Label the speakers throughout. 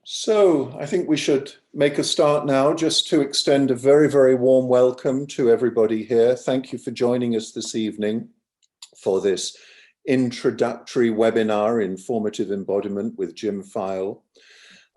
Speaker 1: So I think we should make a start now, just to extend a very, very warm welcome to everybody here. Thank you for joining us this evening for this introductory webinar in Formative Embodiment with Jim Feil.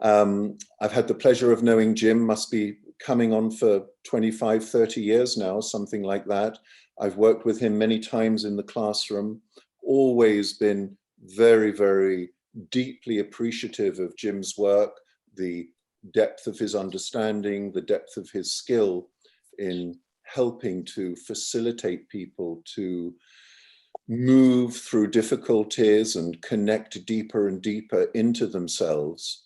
Speaker 1: I've had the pleasure of knowing Jim, must be coming on for 25, 30 years now, something like that. I've worked with him many times in the classroom, always been very, very deeply appreciative of Jim's work, the depth of his understanding, the depth of his skill in helping to facilitate people to move through difficulties and connect deeper and deeper into themselves.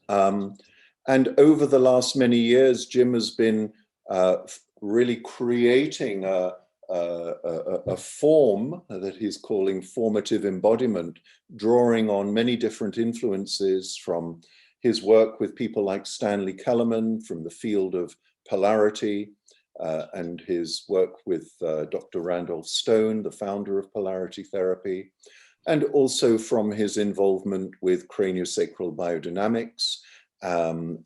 Speaker 1: And over the last many years, Jim has been really creating a form that he's calling Formative Embodiment, drawing on many different influences from his work with people like Stanley Kellerman from the field of polarity, and his work with Dr. Randolph Stone, the founder of polarity therapy, and also from his involvement with craniosacral biodynamics,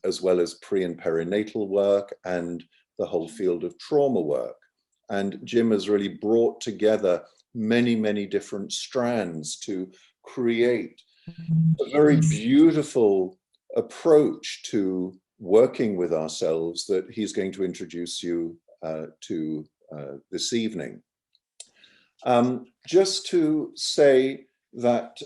Speaker 1: as well as pre and perinatal work and the whole field of trauma work. And Jim has really brought together many, many different strands to create a very beautiful approach to working with ourselves that he's going to introduce you to this evening. Just to say that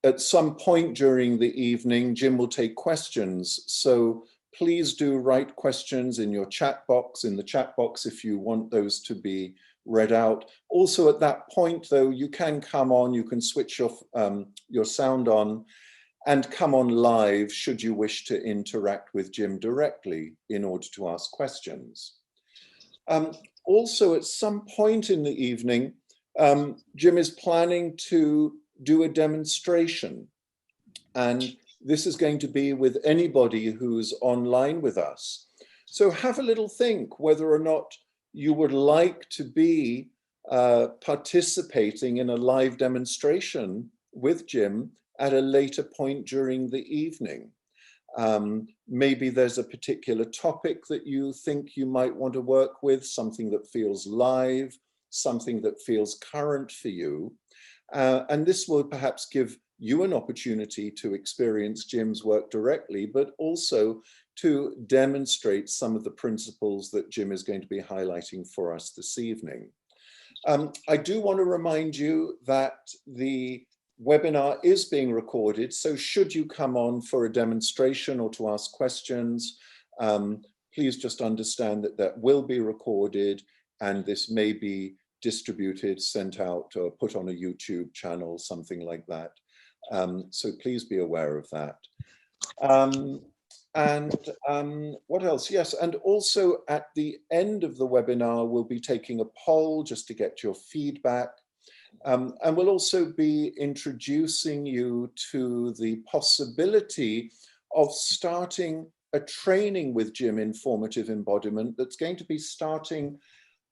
Speaker 1: at some point during the evening, Jim will take questions. So please do write questions in your chat box, if you want those to be read out. Also at that point though, you can come on, you can switch your sound on and come on live should you wish to interact with Jim directly in order to ask questions. Also at some point in the evening, Jim is planning to do a demonstration, and this is going to be with anybody who's online with us. So have a little think whether or not you would like to be participating in a live demonstration with Jim at a later point during the evening. Maybe there's a particular topic that you think you might want to work with, something that feels live, something that feels current for you. And this will perhaps give you an opportunity to experience Jim's work directly, but also to demonstrate some of the principles that Jim is going to be highlighting for us this evening. I do want to remind you that the webinar is being recorded, so should you come on for a demonstration or to ask questions, please just understand that that will be recorded, and this may be distributed, sent out, or put on a YouTube channel, something like that. So please be aware of that. What else? Yes, and also at the end of the webinar, we'll be taking a poll just to get your feedback. And we'll also be introducing you to the possibility of starting a training with Jim in Formative Embodiment that's going to be starting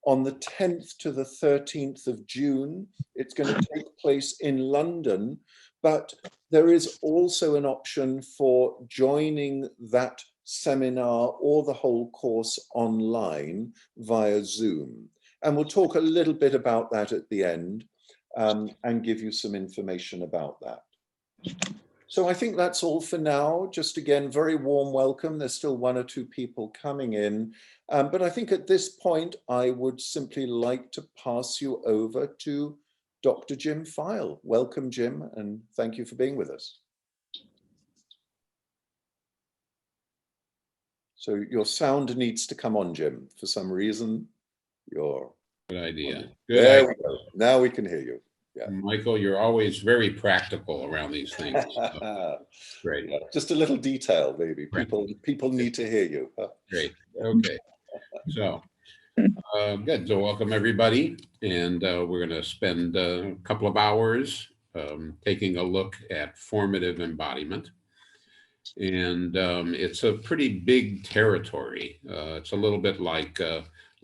Speaker 1: on the 10th to the 13th of June. It's going to take place in London, but there is also an option for joining that seminar or the whole course online via Zoom. And we'll talk a little bit about that at the end, and give you some information about that. So I think that's all for now. Just again, very warm welcome. There's still one or two people coming in. But I think at this point, I would simply like to pass you over to Dr. Jim Feil. Welcome, Jim, and thank you for being with us. So your sound needs to come on, Jim. For some reason, you're...
Speaker 2: Good idea.
Speaker 1: Good there idea. We go. Now we can hear you. Yeah.
Speaker 2: Michael, you're always very practical around these things. So. Great.
Speaker 1: Yeah, just a little detail, maybe. People need to hear you.
Speaker 2: Great. Okay. So, good. So welcome, everybody. And we're going to spend a couple of hours taking a look at formative embodiment. And it's a pretty big territory. It's a little bit like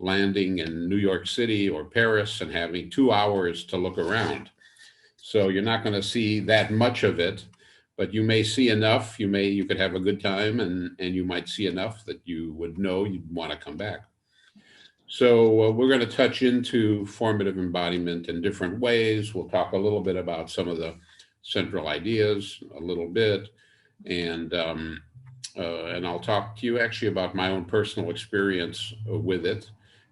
Speaker 2: landing in New York City or Paris and having 2 hours to look around. So you're not going to see that much of it, but you may see enough, you could have a good time, and you might see enough that you would know you'd want to come back. So we're going to touch into formative embodiment in different ways. We'll talk a little bit about some of the central ideas a little bit, and I'll talk to you actually about my own personal experience with it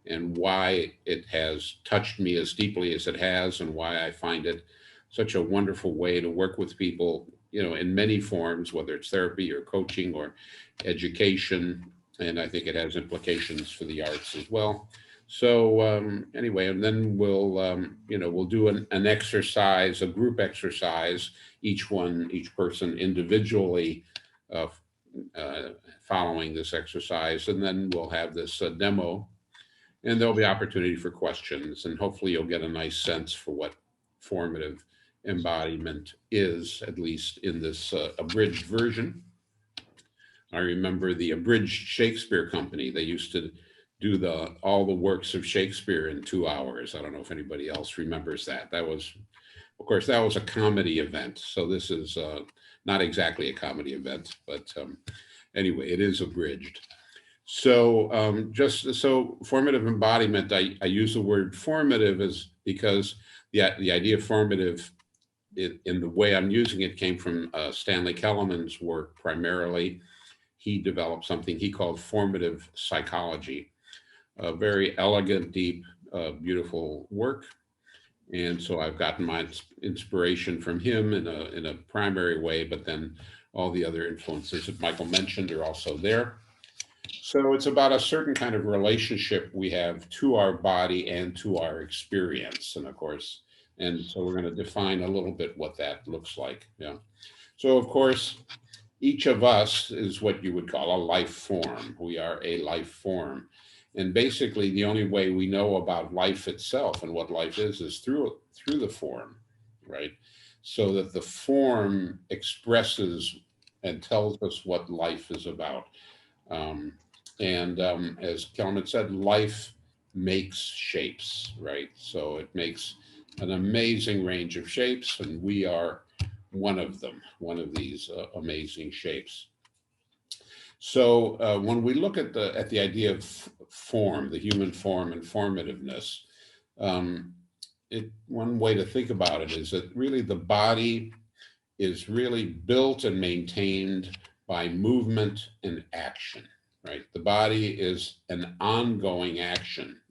Speaker 2: and why it has touched me as deeply as it has, and why I find it such a wonderful way to work with people, in many forms, whether it's therapy or coaching or education. And I think it has implications for the arts as well. So anyway, and then we'll do an exercise, a group exercise, each person individually following this exercise, and then we'll have this demo, and there'll be opportunity for questions, and hopefully you'll get a nice sense for what formative embodiment is, at least in this abridged version. I remember the abridged Shakespeare company. They used to do all the works of Shakespeare in 2 hours. I don't know if anybody else remembers that. Of course, that was a comedy event. So this is not exactly a comedy event, but anyway, it is abridged. So just so formative embodiment, I use the word formative because the idea of formative in the way I'm using it came from Stanley Kellerman's work primarily. He developed something he called formative psychology, a very elegant, deep, beautiful work. And so I've gotten my inspiration from him in a primary way, but then all the other influences that Michael mentioned are also there. So it's about a certain kind of relationship we have to our body and to our experience. And of course, and so we're going to define a little bit what that looks like. Yeah. So of course, each of us is what you would call a life form. We are a life form. And basically the only way we know about life itself and what life is through the form, right? So that the form expresses and tells us what life is about. As Kellerman said, life makes shapes, right? So it makes an amazing range of shapes, and we are one of them, one of these amazing shapes. So when we look at the idea of form, the human form and formativeness, one way to think about it is that really the body is really built and maintained by movement and action, right? The body is an ongoing action.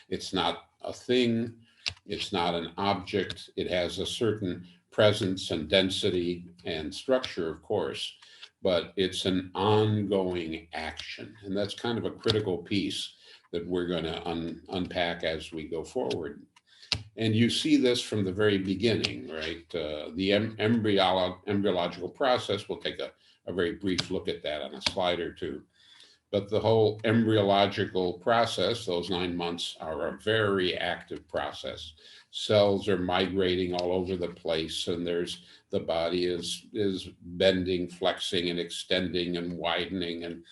Speaker 2: It's not a thing, it's not an object. It has a certain presence and density and structure, of course, but it's an ongoing action. And that's kind of a critical piece that we're going to unpack as we go forward. And you see this from the very beginning, right? The embryological process, we'll take a very brief look at that on a slide or two. But the whole embryological process, those 9 months, are a very active process. Cells are migrating all over the place, and the body is bending, flexing, and extending and widening, and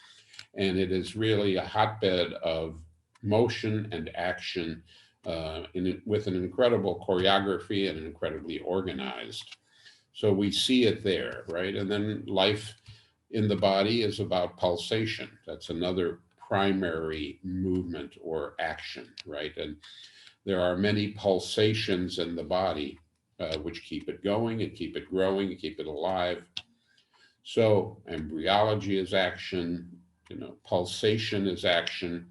Speaker 2: it is really a hotbed of motion and action with an incredible choreography and incredibly organized. So we see it there, right? And then life in the body is about pulsation. That's another primary movement or action, right? And there are many pulsations in the body which keep it going and keep it growing and keep it alive. So embryology is action, pulsation is action.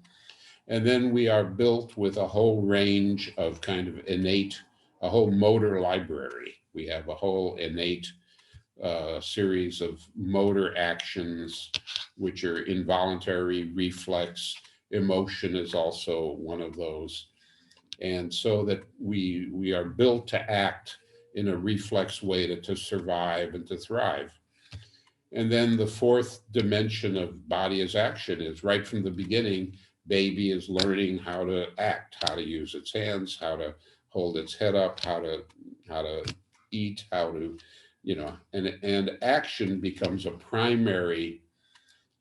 Speaker 2: And then we are built with a whole range of kind of a whole motor library. We have a whole innate series of motor actions, which are involuntary, reflex. Emotion is also one of those. And so that we are built to act in a reflex way to survive and to thrive. And then the fourth dimension of body as action is right from the beginning, baby is learning how to act, how to use its hands, how to hold its head up, how to eat, how to, and action becomes a primary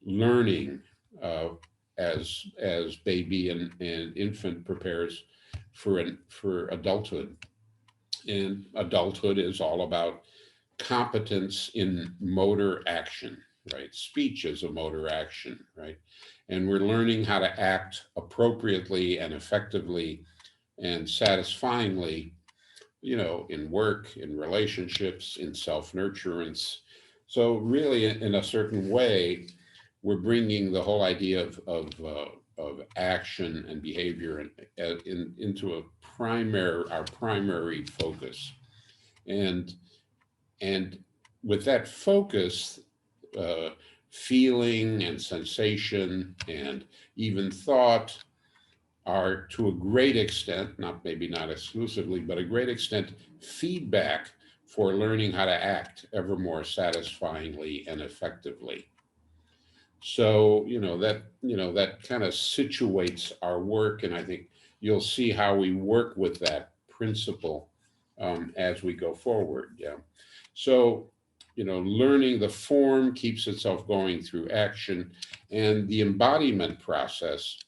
Speaker 2: learning as baby and infant prepares for adulthood. And adulthood is all about competence in motor action, right? Speech is a motor action, right? And we're learning how to act appropriately and effectively and satisfyingly, in work, in relationships, in self-nurturance. So really, in a certain way, we're bringing the whole idea of action and behavior into our primary focus. And and with that focus, uh, feeling and sensation and even thought are, to a great extent, maybe not exclusively, but a great extent, feedback for learning how to act ever more satisfyingly and effectively. So, that kind of situates our work, and I think you'll see how we work with that principle as we go forward. Yeah. So, learning the form keeps itself going through action, and the embodiment process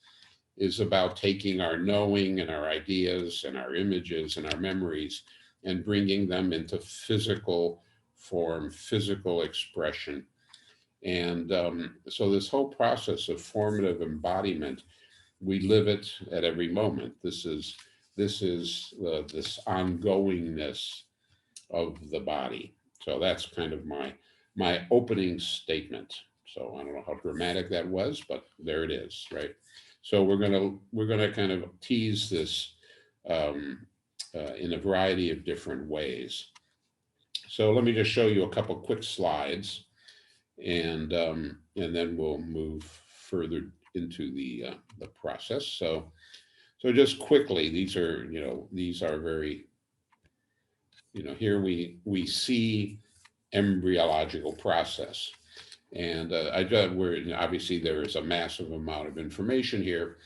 Speaker 2: is about taking our knowing and our ideas and our images and our memories and bringing them into physical form, physical expression. And so this whole process of formative embodiment, we live it at every moment. This ongoingness of the body. So that's kind of my opening statement. So I don't know how dramatic that was, but there it is, right? So we're gonna kind of tease this um, in a variety of different ways. So let me just show you a couple quick slides, and then we'll move further into the process. So just quickly, these are very, here we see embryological process. And obviously there is a massive amount of information here,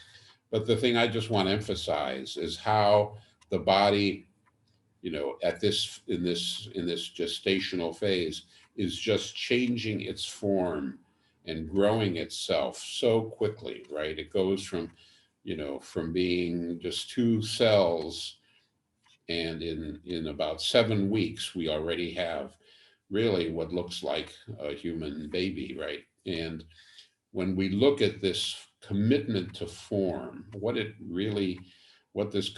Speaker 2: but the thing I just want to emphasize is how the body, at this in this gestational phase, is just changing its form and growing itself so quickly, right? It goes from being just two cells, and in about 7 weeks we already have really what looks like a human baby, right? And when we look at this commitment to form, what this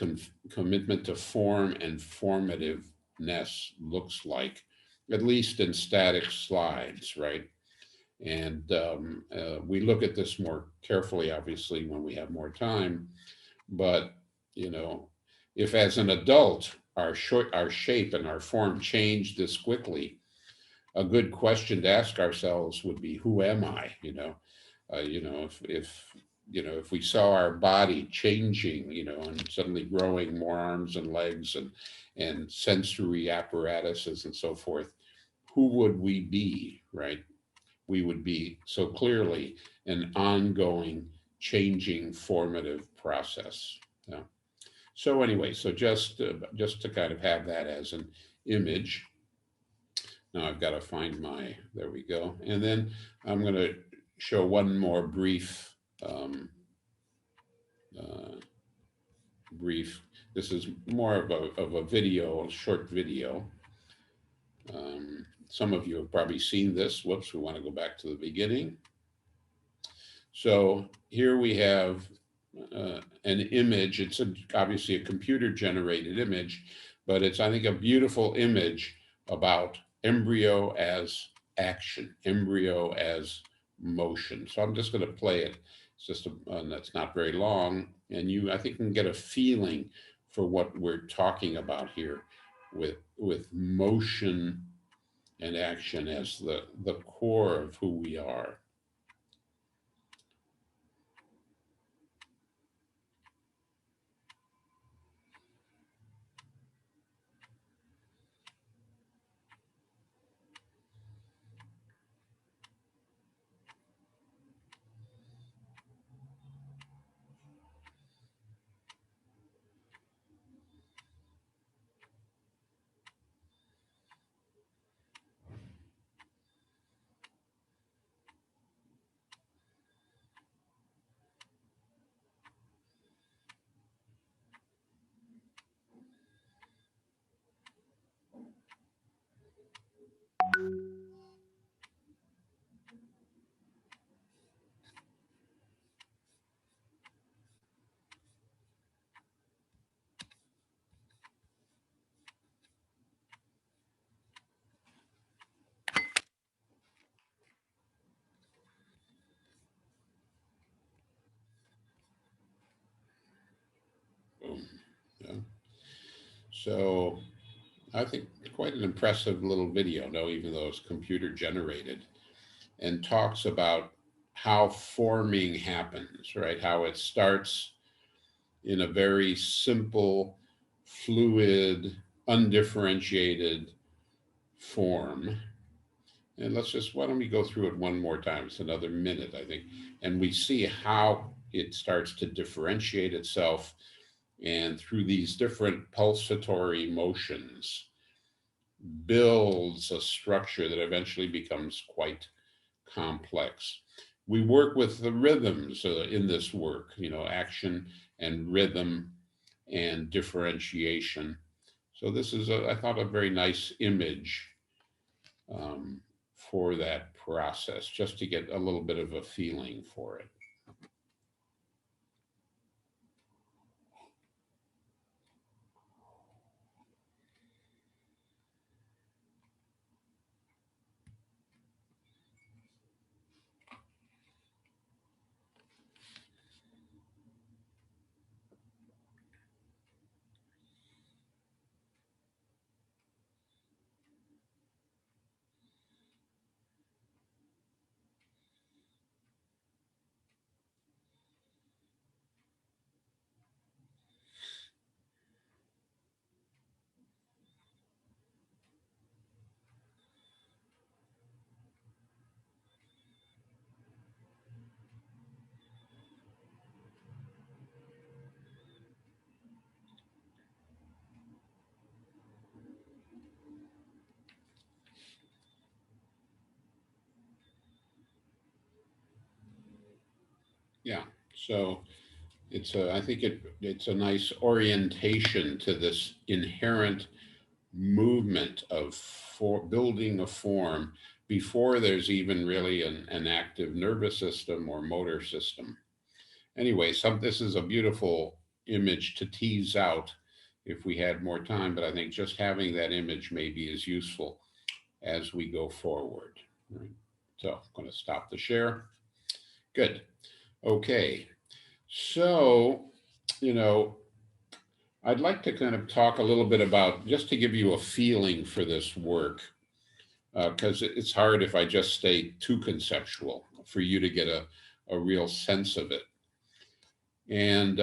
Speaker 2: commitment to form and formativeness looks like, at least in static slides, right? And we look at this more carefully, obviously, when we have more time. But you know, if as an adult our shape and our form change this quickly, a good question to ask ourselves would be, who am I? If we saw our body changing, and suddenly growing more arms and legs and sensory apparatuses and so forth, who would we be, right? We would be so clearly an ongoing, changing, formative process. Yeah. So anyway, so just to kind of have that as an image. Now I've got to find there we go. And then I'm going to show one more um, uh, brief, this is more of a video, a short video. Some of you have probably seen this. Whoops, we want to go back to the beginning. So here we have an image. It's obviously a computer generated image, but it's, I think, a beautiful image about embryo as action, embryo as motion. So I'm just going to play it. It's just that's not very long, and I think, can get a feeling for what we're talking about here with motion and action as the core of who we are. So I think quite an impressive little video, no, even though it's computer generated, and talks about how forming happens, right? How it starts in a very simple, fluid, undifferentiated form. And why don't we go through it one more time? It's another minute, I think. And we see how it starts to differentiate itself, and through these different pulsatory motions builds a structure that eventually becomes quite complex. We work with the rhythms in this work, action and rhythm and differentiation. So this is, I thought, a very nice image for that process, just to get a little bit of a feeling for it. Yeah, so I think it's a nice orientation to this inherent movement of building a form before there's even really an active nervous system or motor system. Anyway, this is a beautiful image to tease out if we had more time, but I think just having that image may be as useful as we go forward. Right? So I'm going to stop the share. Good. Okay. So, I'd like to kind of talk a little bit about, just to give you a feeling for this work, because it's hard if I just stay too conceptual for you to get a real sense of it. And,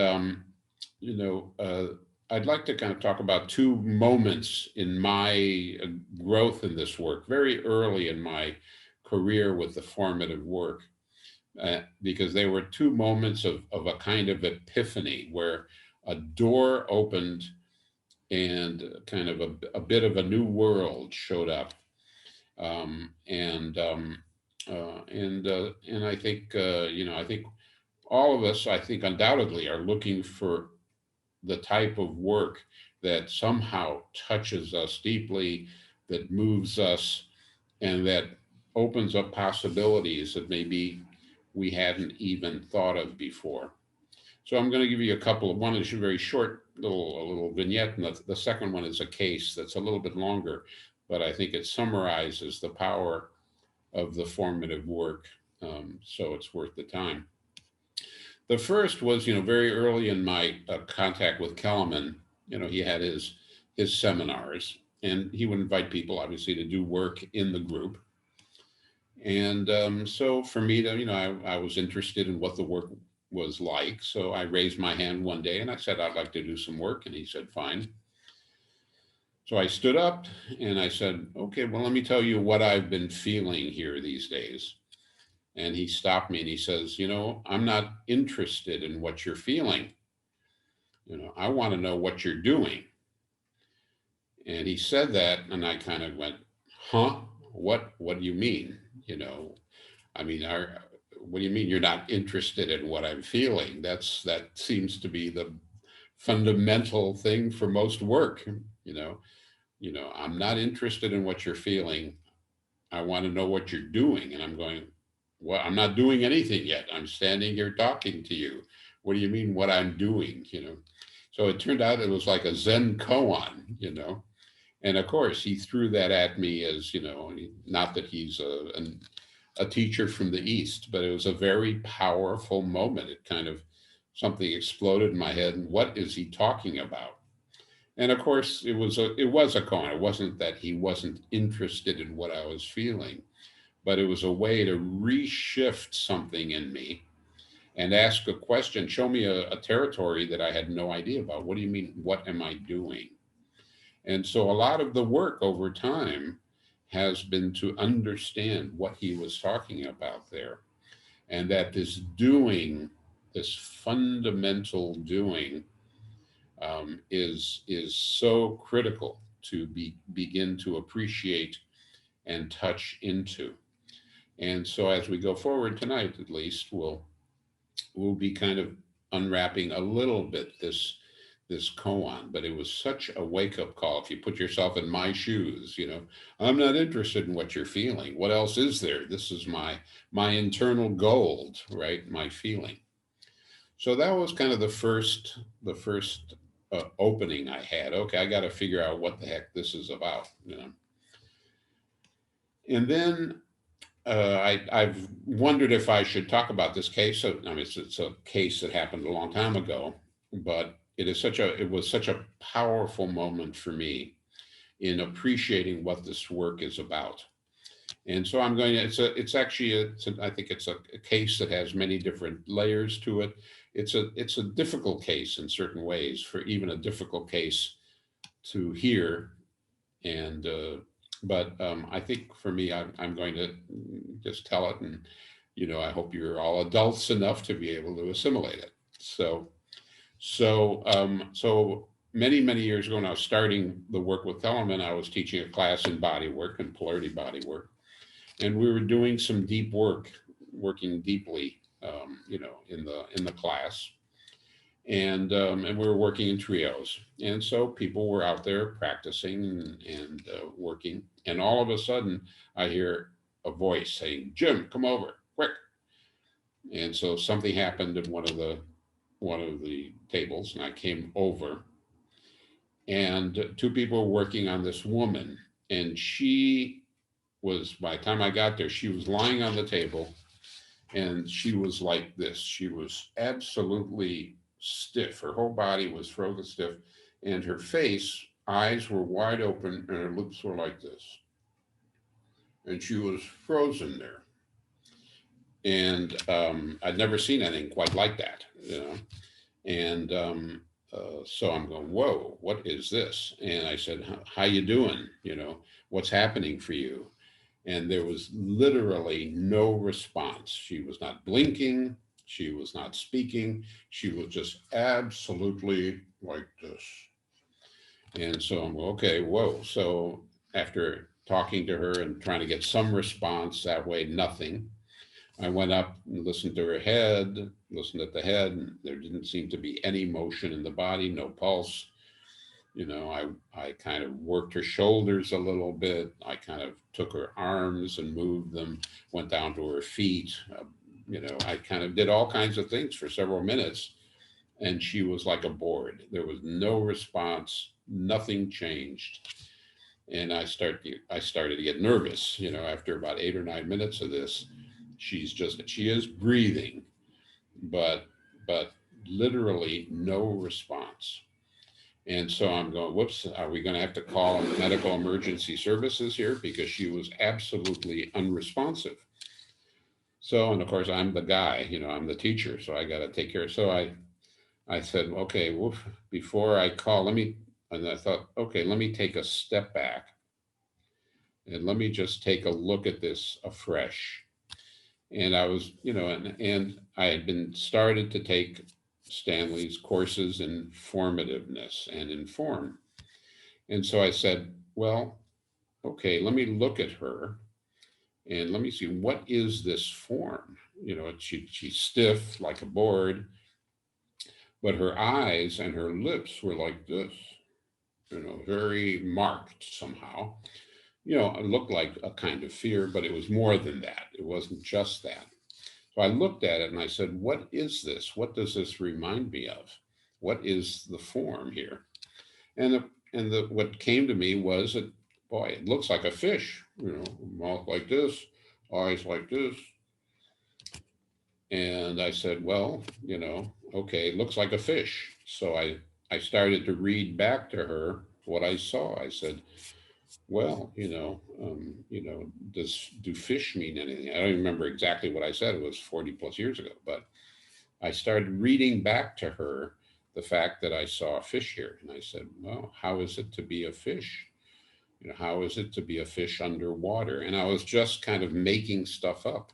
Speaker 2: I'd like to kind of talk about two moments in my growth in this work, very early in my career with the formative work, because they were two moments of a kind of epiphany where a door opened and kind of a bit of a new world showed up. And I think, I think all of us, I think undoubtedly, are looking for the type of work that somehow touches us deeply, that moves us, and that opens up possibilities that maybe we hadn't even thought of before. So I'm going to give you a couple of, one is a very short little vignette, and the second one is a case that's a little bit longer, but I think it summarizes the power of the formative work, so it's worth the time. The first was, very early in my contact with Kellerman. He had his seminars, and he would invite people, obviously, to do work in the group. And so for me to, I was interested in what the work was like. So I raised my hand one day and I said, I'd like to do some work. And he said, fine. So I stood up and I said, okay, well, let me tell you what I've been feeling here these days. And he stopped me and he says, I'm not interested in what you're feeling. I want to know what you're doing. And he said that, and I kind of went, huh? What do you mean? I mean, what do you mean you're not interested in what I'm feeling? That seems to be the fundamental thing for most work. I'm not interested in what you're feeling. I want to know what you're doing. And I'm going, well, I'm not doing anything yet. I'm standing here talking to you. What do you mean what I'm doing? So it turned out it was like a Zen koan, and of course he threw that at me as, not that he's a teacher from the East, but it was a very powerful moment. It kind of, something exploded in my head. And what is he talking about? And of course, it was a koan. It wasn't that he wasn't interested in what I was feeling, but it was a way to reshift something in me and ask a question, show me a territory that I had no idea about. What do you mean? What am I doing? And so a lot of the work over time has been to understand what he was talking about there. And that this doing, this fundamental doing, is so critical to begin to appreciate and touch into. And so as we go forward tonight, at least, we'll be kind of unwrapping a little bit this koan, but it was such a wake-up call. If you put yourself in my shoes, I'm not interested in what you're feeling. What else is there? This is my internal gold, right? My feeling. So that was kind of the first opening I had. Okay, I got to figure out what the heck this is about, And then I've wondered if I should talk about this case. So, I mean, it's a case that happened a long time ago, but it was such a powerful moment for me in appreciating what this work is about. And so I'm going to, I think it's a case that has many different layers to it. It's a difficult case in certain ways, for even a difficult case to hear. And, but I think for me, I'm going to just tell it, and I hope you're all adults enough to be able to assimilate it. So many years ago, when I was starting the work with Kellerman, I was teaching a class in body work and polarity body work, and we were doing some deep work, working deeply, in the class. And we were working in trios, and so people were out there practicing and working, and all of a sudden I hear a voice saying, "Jim, come over quick." And so something happened at one of the tables, and I came over, and two people were working on this woman, and she was, by the time I got there, she was lying on the table, and she was like this. She was absolutely stiff. Her whole body was frozen stiff, and her face, eyes were wide open, and her lips were like this. And she was frozen there. And I'd never seen anything quite like that, And so I'm going, whoa, what is this? And I said, how you doing? What's happening for you? And there was literally no response. She was not blinking. She was not speaking. She was just absolutely like this. And so I'm okay, whoa. So after talking to her and trying to get some response that way, nothing. I went up and listened to her head, listened at the head, and there didn't seem to be any motion in the body, no pulse. I kind of worked her shoulders a little bit. I kind of took her arms and moved them, went down to her feet. I kind of did all kinds of things for several minutes, and she was like a board. There was no response, nothing changed. And I started to get nervous, after about 8 or 9 minutes of this. She is breathing, but literally no response. And so I'm going, whoops, are we going to have to call medical emergency services here? Because she was absolutely unresponsive. So, and of course, I'm the guy, I'm the teacher, so I got to take care. So I said, okay, woof, before I call, and I thought, okay, let me take a step back and let me just take a look at this afresh. And I was, and I had been started to take Stanley's courses in formativeness and inform. And so I said, well, okay, let me look at her and let me see, what is this form? She's stiff like a board, but her eyes and her lips were like this, very marked somehow. It looked like a kind of fear, but it was more than that. It wasn't just that. So I looked at it and I said, what is this? What does this remind me of? What is the form here? And what came to me was that, boy, it looks like a fish, mouth like this, eyes like this. And I said, well, okay, it looks like a fish. So I I started to read back to her what I saw. I said, well, do fish mean anything? I don't even remember exactly what I said. It was 40 plus years ago, but I started reading back to her the fact that I saw a fish here. And I said, well, how is it to be a fish? How is it to be a fish underwater? And I was just kind of making stuff up.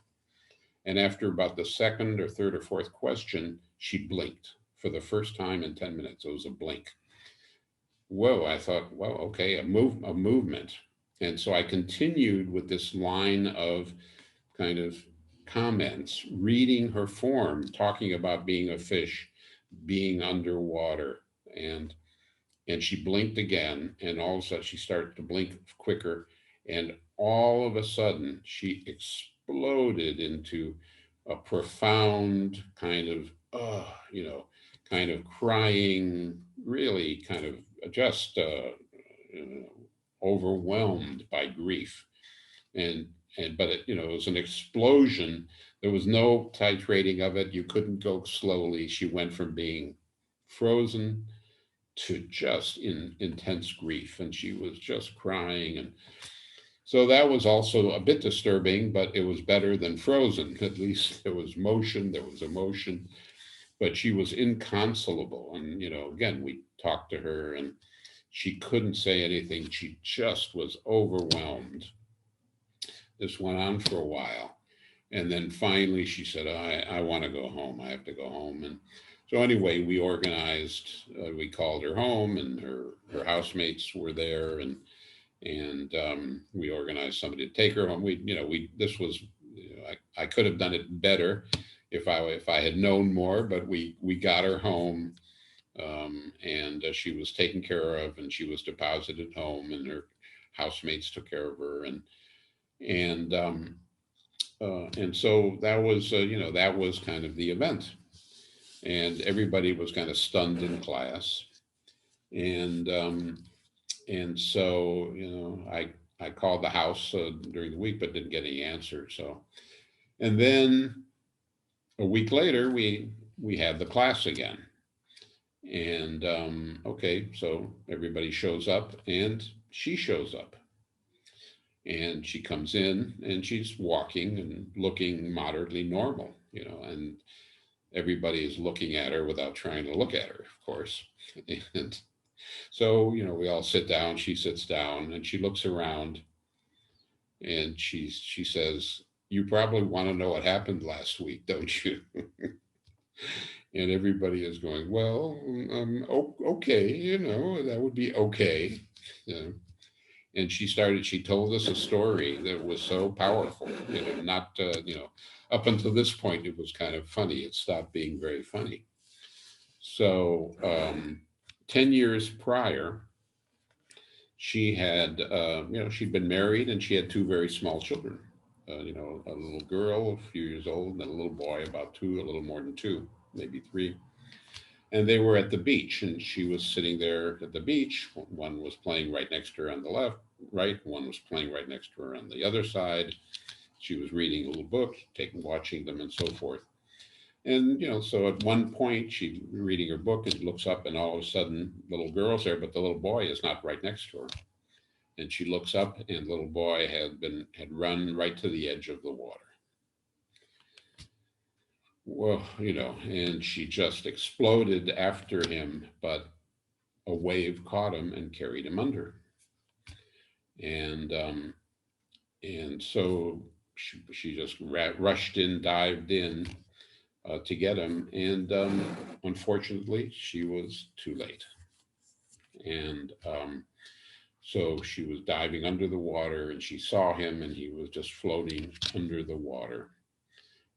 Speaker 2: And after about the second or third or fourth question, she blinked for the first time in 10 minutes. It was a blink. Whoa, I thought, well, okay, a movement. And so I continued with this line of kind of comments, reading her form, talking about being a fish, being underwater. And she blinked again, and all of a sudden she started to blink quicker. And all of a sudden she exploded into a profound kind of, kind of crying, really kind of just overwhelmed by grief. And but it was an explosion. There was no titrating of it. You couldn't go slowly. She went from being frozen to just in intense grief, and she was just crying. And so that was also a bit disturbing, but it was better than frozen. At least there was motion, there was emotion, but she was inconsolable. And again, we talked to her, and she couldn't say anything. She just was overwhelmed. This went on for a while, and then finally she said, I want to go home. I have to go home. And so anyway, we organized, we called her home, and her housemates were there, and we organized somebody to take her home. This was, I could have done it better if I had known more, but we got her home, and she was taken care of, and she was deposited home, and her housemates took care of her, and so that was, that was kind of the event. And everybody was kind of stunned in class. And so, I called the house during the week, but didn't get any answer. So, and then a week later, we had the class again. And okay, so everybody shows up, and she shows up. And she comes in, and she's walking and looking moderately normal, and everybody is looking at her without trying to look at her, of course. And so, we all sit down, she sits down, and she looks around, and she says, you probably want to know what happened last week, don't you? And everybody is going, well, okay, that would be okay. And she told us a story that was so powerful, not, up until this point, it was kind of funny. It stopped being very funny. So 10 years prior, she had, she'd been married, and she had two very small children, a little girl, a few years old, and a little boy, about two, a little more than two, maybe three. And they were at the beach, and she was sitting there at the beach. One was playing right next to her on the left, right. One was playing right next to her on the other side. She was reading a little book, watching them, and so forth. And, so at one point, she's reading her book and looks up, and all of a sudden, the little girl's there, but the little boy is not right next to her. And she looks up, and the little boy had run right to the edge of the water. Well, and she just exploded after him, but a wave caught him and carried him under. And so she just rushed in, dived in to get him. And unfortunately, she was too late. And so she was diving under the water, and she saw him, and he was just floating under the water.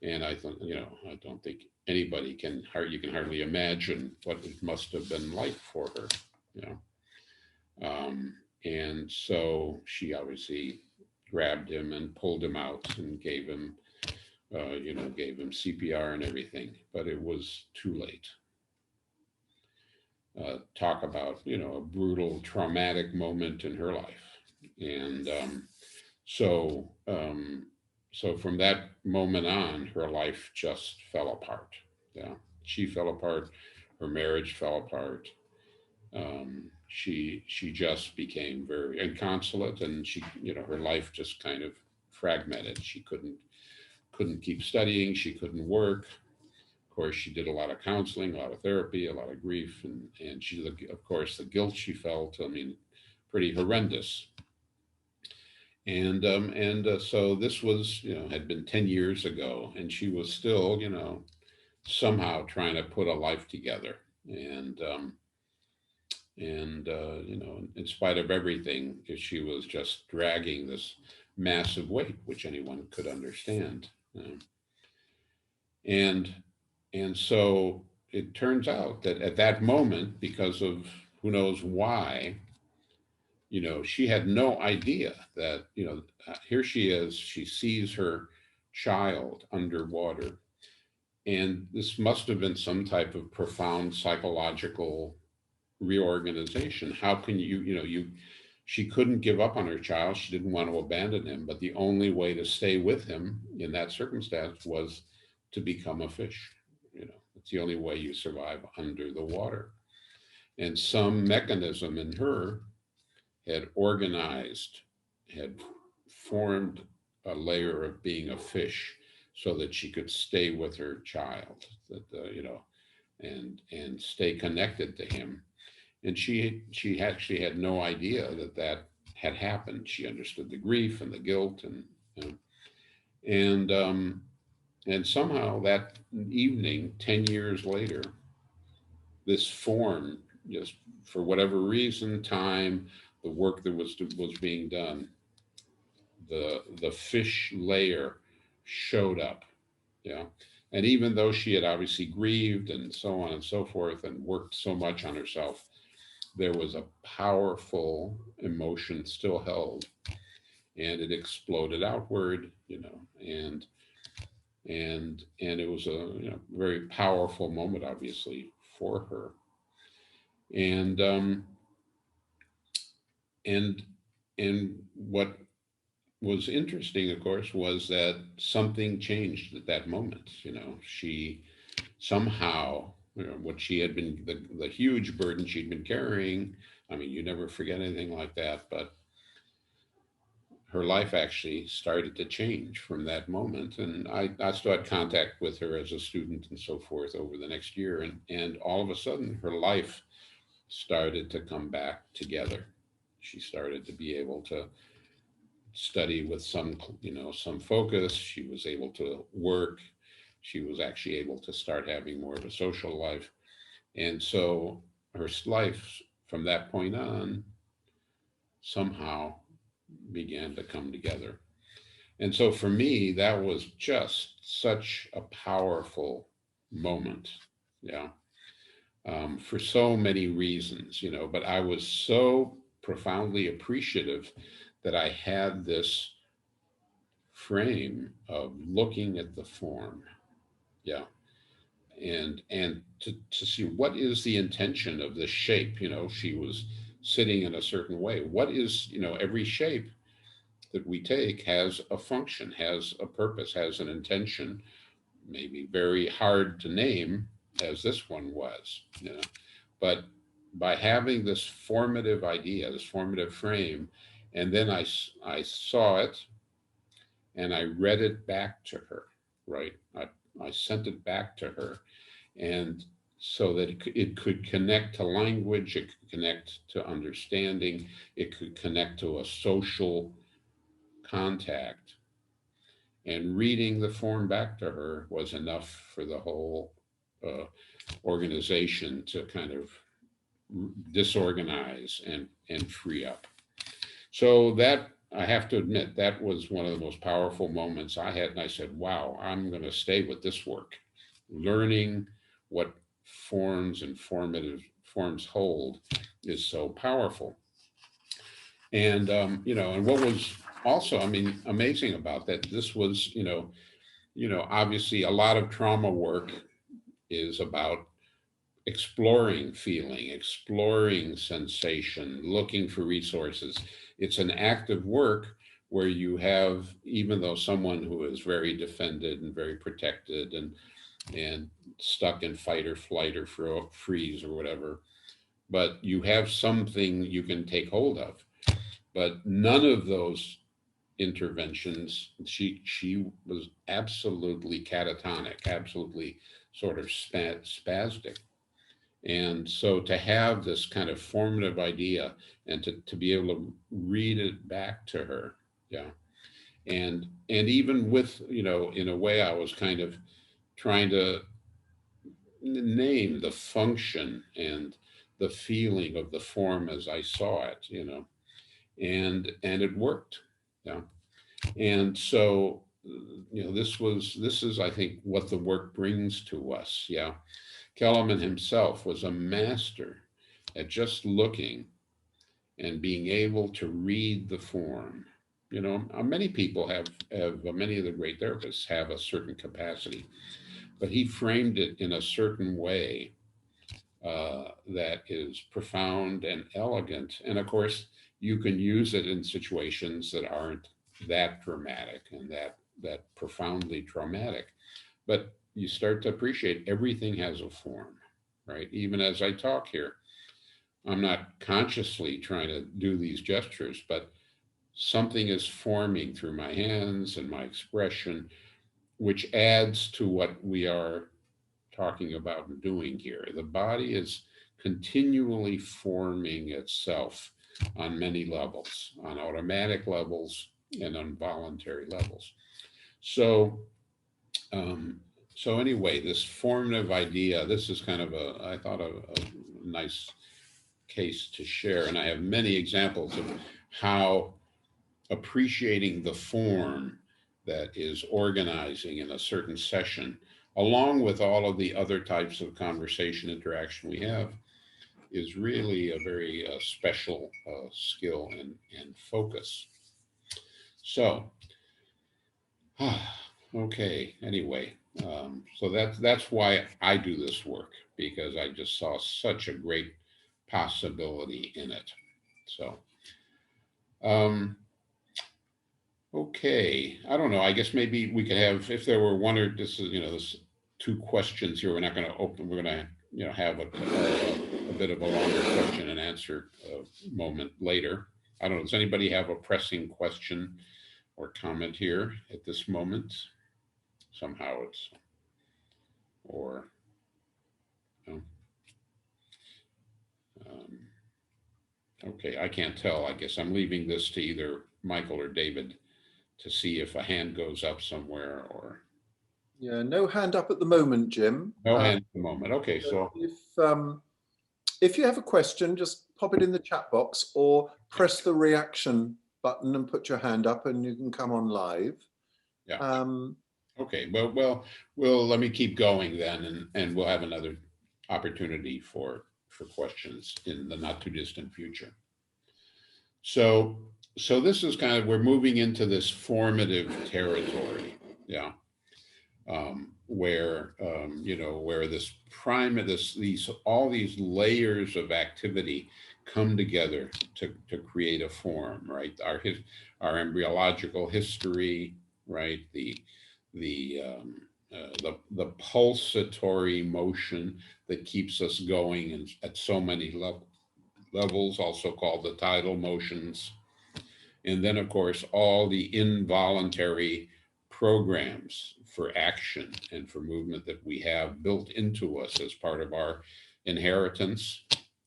Speaker 2: And I thought, I don't think anybody you can hardly imagine what it must have been like for her, and so she obviously grabbed him and pulled him out and gave him CPR and everything, but it was too late. Talk about, a brutal, traumatic moment in her life. And so from that moment on, her life just fell apart. Yeah, she fell apart. Her marriage fell apart. She just became very inconsolate, and she, her life just kind of fragmented. She couldn't keep studying. She couldn't work. Of course, she did a lot of counseling, a lot of therapy, a lot of grief, and she, of course, the guilt she felt. I mean, pretty horrendous. And so this was, had been 10 years ago, and she was still, somehow trying to put a life together. And in spite of everything, she was just dragging this massive weight, which anyone could understand. And and so it turns out that at that moment, because of who knows why, she had no idea that, here she is, she sees her child underwater. And this must have been some type of profound psychological reorganization. How can she couldn't give up on her child. She didn't want to abandon him, but the only way to stay with him in that circumstance was to become a fish. It's the only way you survive under the water. And some mechanism in her had organized, had formed a layer of being a fish so that she could stay with her child, and stay connected to him. And she actually had no idea that had happened. She understood the grief and the guilt, and and somehow that evening, 10 years later, this form, just for whatever reason, time, the work that was being done, the fish layer showed up. Yeah. And even though she had obviously grieved and so on and so forth and worked so much on herself, there was a powerful emotion still held, and it exploded outward, and it was a, very powerful moment, obviously, for her. And and and what was interesting, of course, was that something changed at that moment. She somehow, what she had been, the huge burden she'd been carrying. I mean, you never forget anything like that, but her life actually started to change from that moment. And I still had contact with her as a student and so forth over the next year. And all of a sudden, her life started to come back together. She started to be able to study with some focus. She was able to work. She was actually able to start having more of a social life. And so her life from that point on somehow began to come together. And so for me, that was just such a powerful moment. Yeah. For so many reasons, but I was so profoundly appreciative that I had this frame of looking at the form. Yeah. And to see what is the intention of this shape. She was sitting in a certain way. What is, every shape that we take has a function, has a purpose, has an intention, maybe very hard to name, as this one was. But by having this formative idea, this formative frame, and then I saw it and I read it back to her, right? I sent it back to her, and so that it could connect to language, it could connect to understanding, it could connect to a social contact. And reading the form back to her was enough for the whole uh, organization to kind of disorganize and free up. So that, I have to admit, that was one of the most powerful moments I had. And I said, wow, I'm going to stay with this work. Learning what forms and formative forms hold is so powerful. And, and what was also, I mean, amazing about that, this was, obviously a lot of trauma work is about exploring feeling, exploring sensation, looking for resources. It's an active work where you have, even though someone who is very defended and very protected and stuck in fight or flight or freeze or whatever, but you have something you can take hold of. But none of those interventions, she was absolutely catatonic, absolutely sort of spastic. And so to have this kind of formative idea and to be able to read it back to her, yeah. And even with, you know, in a way I was kind of trying to name the function and the feeling of the form as I saw it, you know, and it worked. Yeah. And so, you know, this is, I think, what the work brings to us. Yeah. Kellerman himself was a master at just looking and being able to read the form. You know, many people have many of the great therapists have a certain capacity, but he framed it in a certain way that is profound and elegant. And of course, you can use it in situations that aren't that dramatic and that profoundly traumatic. But you start to appreciate everything has a form, right? Even as I talk here, I'm not consciously trying to do these gestures, but something is forming through my hands and my expression, which adds to what we are talking about and doing here. The body is continually forming itself on many levels, on automatic levels and on voluntary levels. So, um, so anyway, this formative idea, this is kind of I thought a nice case to share. And I have many examples of how appreciating the form that is organizing in a certain session, along with all of the other types of conversation interaction we have, is really a very special skill and focus. So, okay, anyway, so that's why I do this work, because I just saw such a great possibility in it. So, um, okay, I don't know. I guess maybe we could have, if there were one or this is, you know, this two questions here. We're not going to open. We're going to, you know, have a bit of a longer question and answer moment later. I don't know. Does anybody have a pressing question or comment here at this moment? Somehow it's, or, you know, okay, I can't tell. I guess I'm leaving this to either Michael or David to see if a hand goes up somewhere or.
Speaker 1: Yeah, no hand up at the moment, Jim.
Speaker 2: No hand at the moment. Okay, so.
Speaker 1: If you have a question, just pop it in the chat box or press the reaction button and put your hand up and you can come on live.
Speaker 2: Yeah. Okay, well, let me keep going then, and we'll have another opportunity for questions in the not too distant future. So this is kind of, we're moving into this formative territory, yeah, where you know, where this all these layers of activity come together to create a form, right? Our embryological history, right? The pulsatory motion that keeps us going at so many levels, also called the tidal motions. And then, of course, all the involuntary programs for action and for movement that we have built into us as part of our inheritance,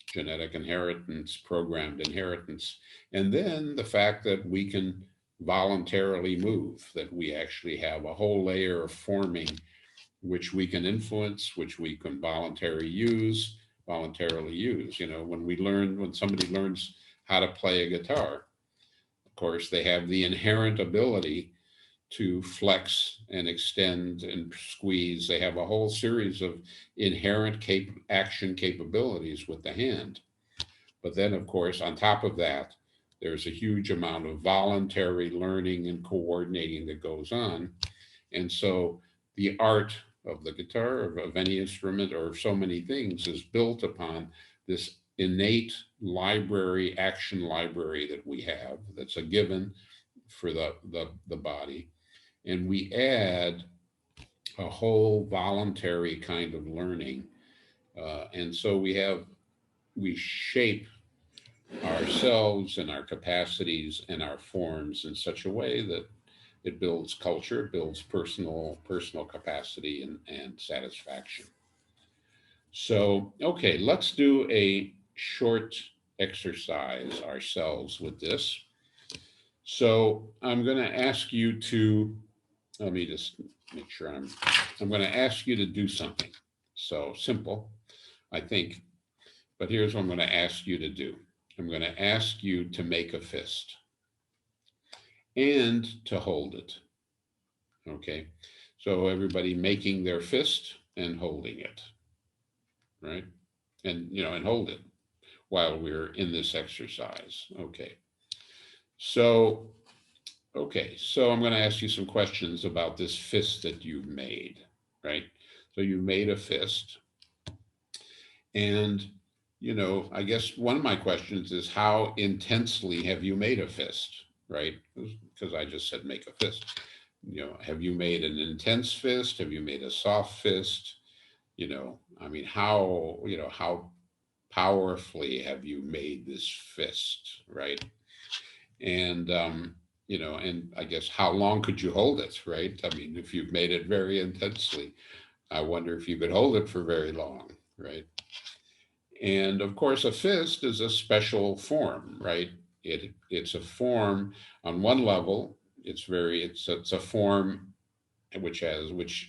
Speaker 2: genetic inheritance, programmed inheritance. And then the fact that we can voluntarily move, that we actually have a whole layer of forming which we can influence, which we can voluntarily use. You know, when somebody learns how to play a guitar, of course, they have the inherent ability to flex and extend and squeeze. They have a whole series of inherent action capabilities with the hand. But then, of course, on top of that, there's a huge amount of voluntary learning and coordinating that goes on. And so the art of the guitar, of any instrument, or of so many things is built upon this innate library, action library that we have, that's a given for the body. And we add a whole voluntary kind of learning. And so we have we shape ourselves and our capacities and our forms in such a way that it builds culture, it builds personal capacity and satisfaction. So, okay, let's do a short exercise ourselves with this. So I'm going to ask you to, let me just make sure I'm going to ask you to do something. So simple, I think, but here's what I'm going to ask you to do. I'm going to ask you to make a fist and to hold it. Okay. So everybody making their fist and holding it, right? And, and hold it while we're in this exercise. Okay. So, so I'm going to ask you some questions about this fist that you've made, right? So you made a fist. And, I guess one of my questions is, how intensely have you made a fist, right? Because I just said make a fist. Have you made an intense fist? Have you made a soft fist? I mean, how powerfully have you made this fist, right? And, and I guess how long could you hold it, right? I mean, if you've made it very intensely, I wonder if you could hold it for very long, right? And of course, a fist is a special form, right? It's a form on one level. It's a form which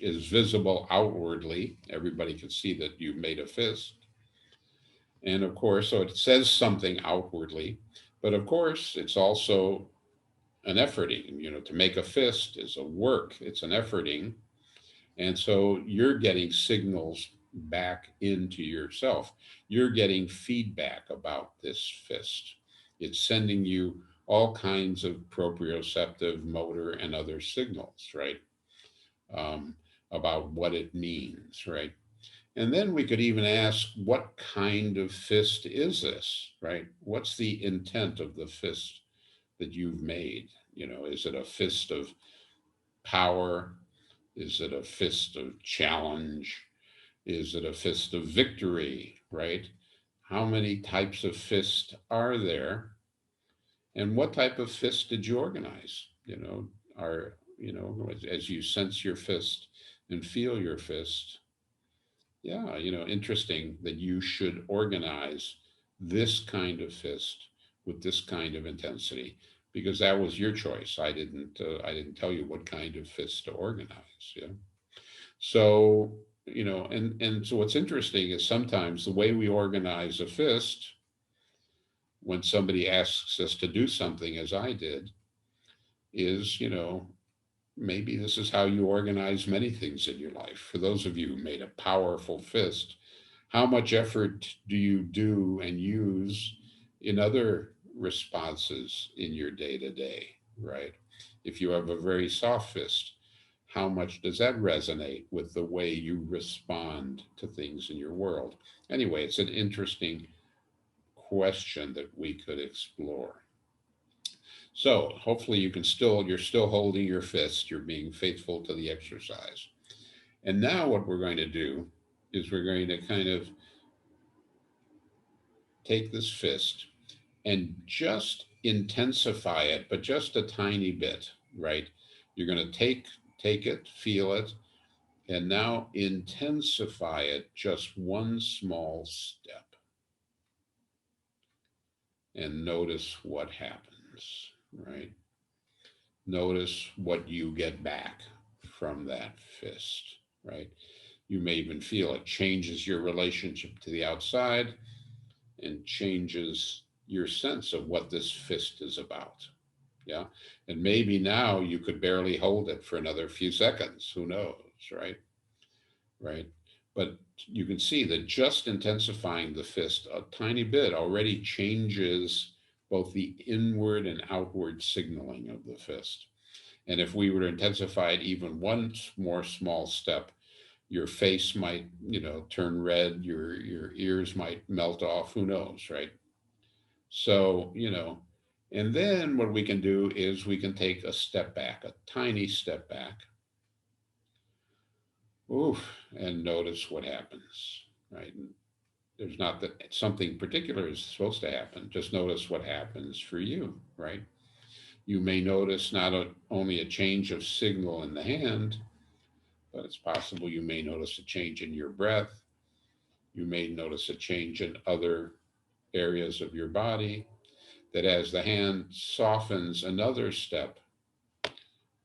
Speaker 2: is visible outwardly. Everybody can see that you've made a fist. And of course, so it says something outwardly, but of course, it's also an efforting. To make a fist is a work. It's an efforting. And so you're getting signals back into yourself. You're getting feedback about this fist. It's sending you all kinds of proprioceptive, motor, and other signals, right? About what it means, right? And then we could even ask, what kind of fist is this, right? What's the intent of the fist that you've made? Is it a fist of power? Is it a fist of challenge? Is it a fist of victory, right? How many types of fist are there? And what type of fist did you organize? As you sense your fist and feel your fist, yeah, interesting that you should organize this kind of fist with this kind of intensity, because that was your choice. I didn't tell you what kind of fist to organize. Yeah. So, and so what's interesting is sometimes the way we organize a fist, when somebody asks us to do something, as I did, is, maybe this is how you organize many things in your life. For those of you who made a powerful fist, how much effort do you do and use in other responses in your day to day, right? If you have a very soft fist, how much does that resonate with the way you respond to things in your world? Anyway, it's an interesting question that we could explore. So hopefully you're still holding your fist, you're being faithful to the exercise. And now what we're going to do is we're going to kind of take this fist and just intensify it, but just a tiny bit, right? You're going to take it, feel it, and now intensify it just one small step. And notice what happens, right? Notice what you get back from that fist, right? You may even feel it changes your relationship to the outside and changes your sense of what this fist is about. Yeah. And maybe now you could barely hold it for another few seconds. Who knows, right? Right. But you can see that just intensifying the fist a tiny bit already changes both the inward and outward signaling of the fist. And if we were to intensify it even one more small step, your face might, turn red, your ears might melt off, who knows, right? So, and then what we can do is we can take a step back, a tiny step back. Oof, and notice what happens, right? there's not that something particular is supposed to happen. Just notice what happens for you, right? You may notice not only a change of signal in the hand, but it's possible you may notice a change in your breath. You may notice a change in other areas of your body, that as the hand softens another step,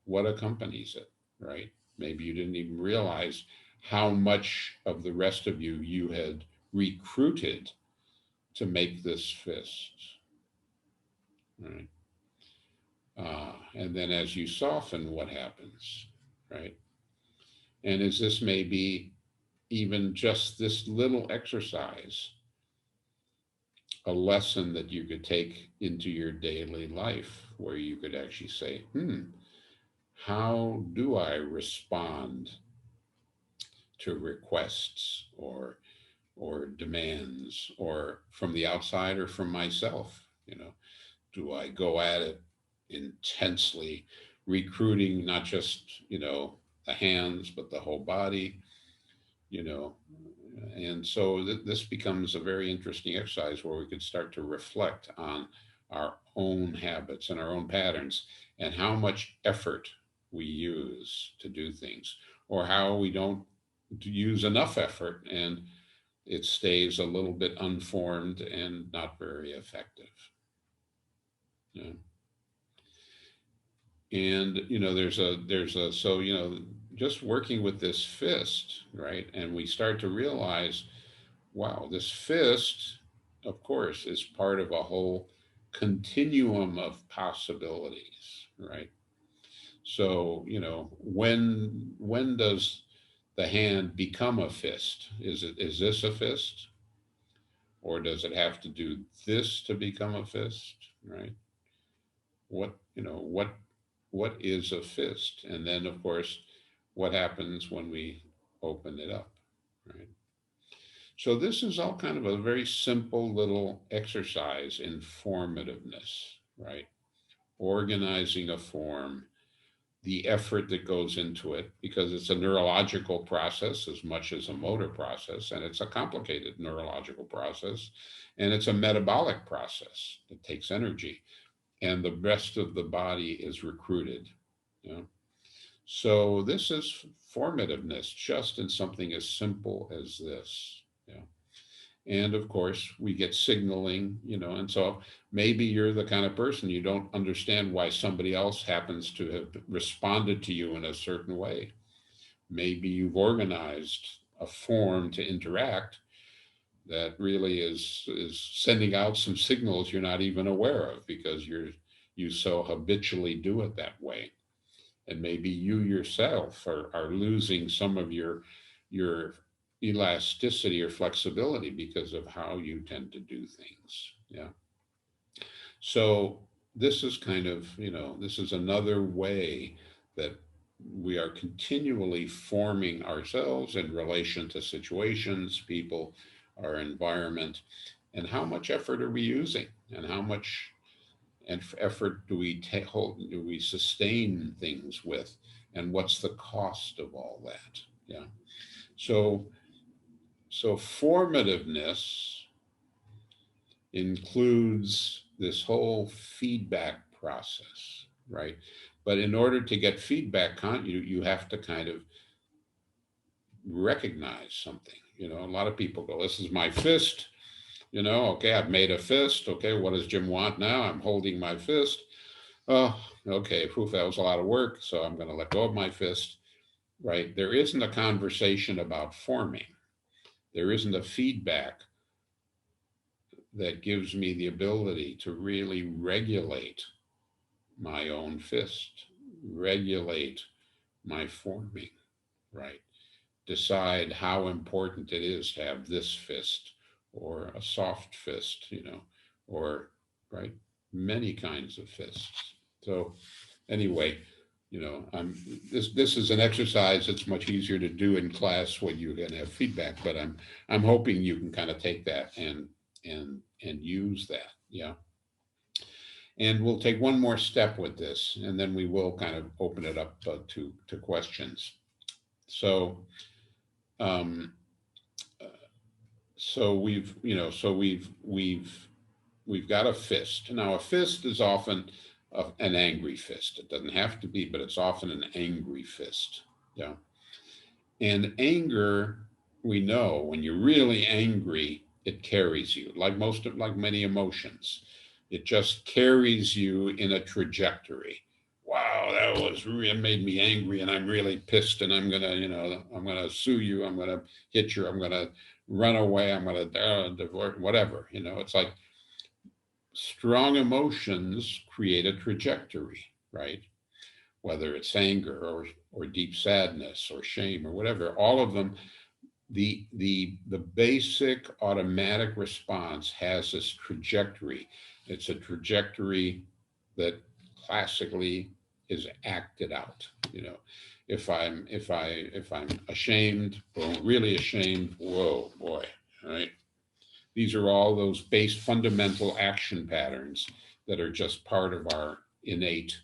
Speaker 2: what accompanies it, right? Maybe you didn't even realize how much of the rest of you had recruited to make this fist, right? And then as you soften, what happens, right? And as this may be even just this little exercise, a lesson that you could take into your daily life, where you could actually say, how do I respond to requests or demands, or from the outside or from myself? Do I go at it intensely, recruiting not just the hands but the whole body? And so this becomes a very interesting exercise where we could start to reflect on our own habits and our own patterns, and how much effort we use to do things, or how we don't use enough effort and it stays a little bit unformed and not very effective. Yeah. And so just working with this fist, right? And we start to realize, wow, this fist, of course, is part of a whole continuum of possibilities, right? So, when does the hand become a fist? Is this a fist? Or does it have to do this to become a fist, right? What is a fist? And then, of course, what happens when we open it up, right? So this is all kind of a very simple little exercise in formativeness, right? Organizing a form, the effort that goes into it, because it's a neurological process as much as a motor process, and it's a complicated neurological process, and it's a metabolic process that takes energy, and the rest of the body is recruited. So this is formativeness, just in something as simple as this. And of course, we get signaling, and so maybe you're the kind of person you don't understand why somebody else happens to have responded to you in a certain way. Maybe you've organized a form to interact that really is sending out some signals you're not even aware of, because you so habitually do it that way. And maybe you yourself are losing some of your elasticity or flexibility because of how you tend to do things. Yeah. So this is kind of, this is another way that we are continually forming ourselves in relation to situations, people, our environment, and how much effort are we using, and how much effort do we sustain things with, and what's the cost of all that? Yeah. So formativeness includes this whole feedback process, right? But in order to get feedback, you have to kind of recognize something. A lot of people go, this is my fist. Okay, I've made a fist. Okay, what does Jim want now? I'm holding my fist. Oh, okay, poof, that was a lot of work, so I'm going to let go of my fist, right? There isn't a conversation about forming. There isn't a feedback that gives me the ability to really regulate my own fist, regulate my forming, right? Decide how important it is to have this fist or a soft fist, or, right, many kinds of fists. So anyway, this is an exercise that's much easier to do in class when you can have feedback, but I'm hoping you can kind of take that and use that. Yeah. And we'll take one more step with this, and then we will kind of open it up to questions. So so we've got a fist. Now, a fist is often an angry fist. It doesn't have to be, but it's often an angry fist. Yeah. And anger, we know when you're really angry, it carries you like many emotions. It just carries you in a trajectory. Wow, that was really made me angry, and I'm really pissed, and I'm gonna sue you, I'm gonna hit you, I'm gonna run away, I'm gonna divorce, whatever. It's like strong emotions create a trajectory, right? Whether it's anger or deep sadness or shame or whatever, all of them, the basic automatic response has this trajectory. It's a trajectory that classically is acted out. If I'm ashamed or really ashamed, whoa boy, right? These are all those base fundamental action patterns that are just part of our innate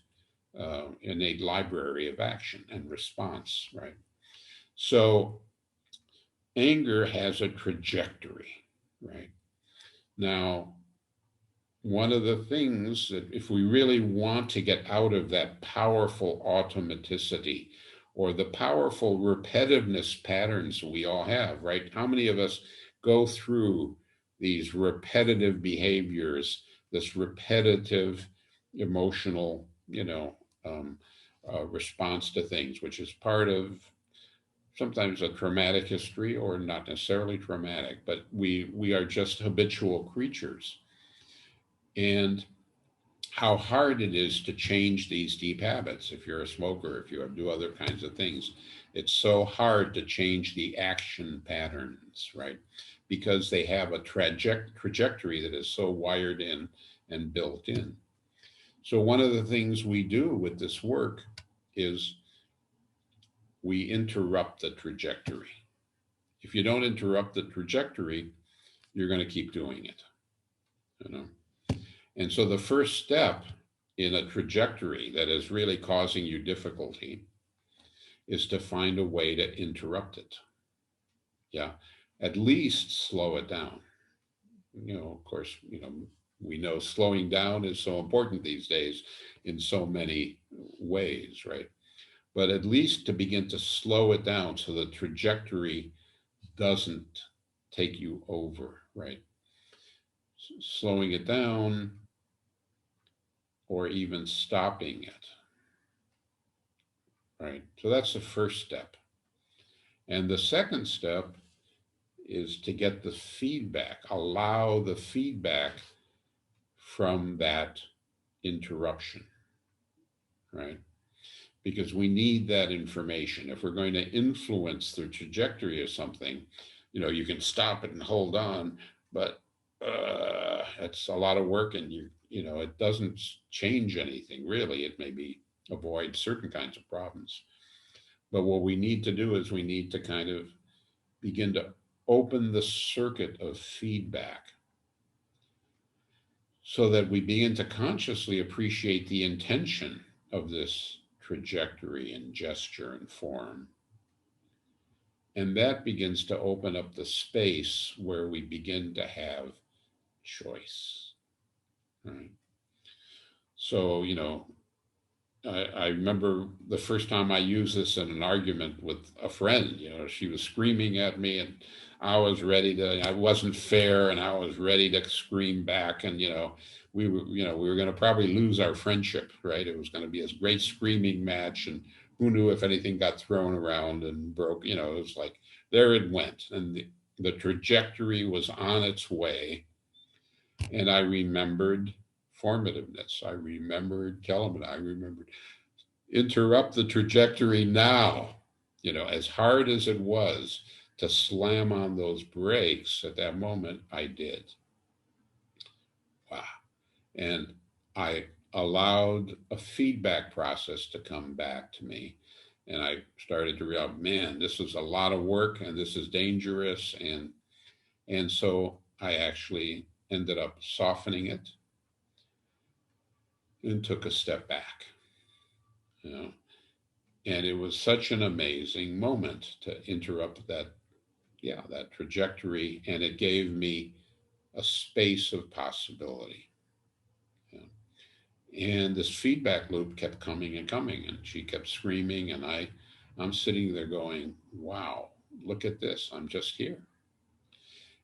Speaker 2: library of action and response, right? So anger has a trajectory, right? Now, one of the things that if we really want to get out of that powerful automaticity or the powerful repetitiveness patterns we all have, right? How many of us go through these repetitive behaviors, this repetitive emotional, response to things, which is part of sometimes a traumatic history or not necessarily traumatic, but we are just habitual creatures. And how hard it is to change these deep habits. If you're a smoker, if you do other kinds of things, it's so hard to change the action patterns, right? Because they have a trajectory that is so wired in and built in. So one of the things we do with this work is we interrupt the trajectory. If you don't interrupt the trajectory, you're going to keep doing it, you know. And so the first step in a trajectory that is really causing you difficulty is to find a way to interrupt it. Yeah, at least slow it down. Of course, we know slowing down is so important these days in so many ways, right? But at least to begin to slow it down so the trajectory doesn't take you over, right? Slowing it down or even stopping it, right? So that's the first step. And the second step is to get the feedback, allow the feedback from that interruption, right? Because we need that information. If we're going to influence the trajectory of something, you can stop it and hold on, but it's a lot of work, and it doesn't change anything really. It maybe avoid certain kinds of problems. But what we need to do is we need to kind of begin to open the circuit of feedback so that we begin to consciously appreciate the intention of this trajectory and gesture and form. And that begins to open up the space where we begin to have choice, right? So, I remember the first time I used this in an argument with a friend. She was screaming at me, and I wasn't fair, and I was ready to scream back. And we were going to probably lose our friendship, right? It was going to be a great screaming match, and who knew if anything got thrown around and broke. It was like there it went, and the trajectory was on its way. And I remembered formativeness. I remembered Kellerman. I remembered interrupt the trajectory now. As hard as it was to slam on those brakes at that moment, I did. Wow. And I allowed a feedback process to come back to me. And I started to realize, man, this is a lot of work, and this is dangerous. And so I actually ended up softening it and took a step back. And it was such an amazing moment to interrupt that yeah, that trajectory, and it gave me a space of possibility. And this feedback loop kept coming and coming, and she kept screaming, and I'm sitting there going, wow, look at this, I'm just here.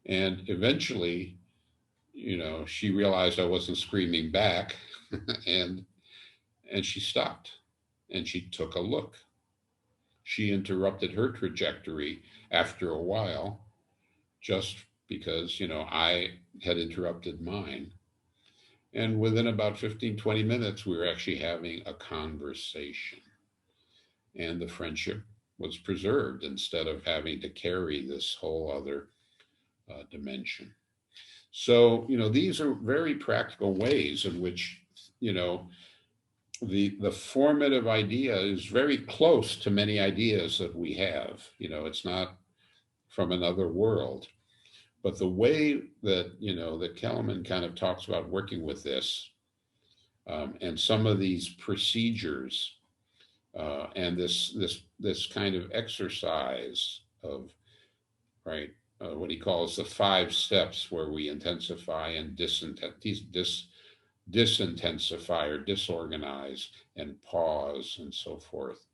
Speaker 2: And eventually, she realized I wasn't screaming back, and she stopped, and she took a look. She interrupted her trajectory after a while, just because, I had interrupted mine. And within about 15, 20 minutes, we were actually having a conversation. And the friendship was preserved instead of having to carry this whole other dimension. So, these are very practical ways in which, the formative idea is very close to many ideas that we have. It's not from another world. But the way that, that Kellerman kind of talks about working with this, and some of these procedures, and this kind of exercise of, right, what he calls the 5 steps, where we intensify and disintensify or disorganize and pause and so forth.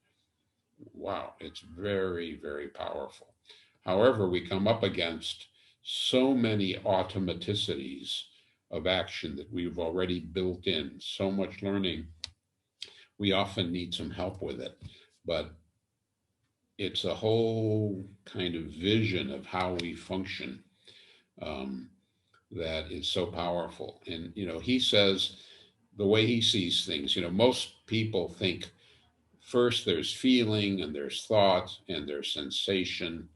Speaker 2: Wow, it's very, very powerful. However, we come up against so many automaticities of action that we've already built in, so much learning. We often need some help with it, but it's a whole kind of vision of how we function that is so powerful. And, he says the way he sees things, most people think first there's feeling and there's thought and there's sensation,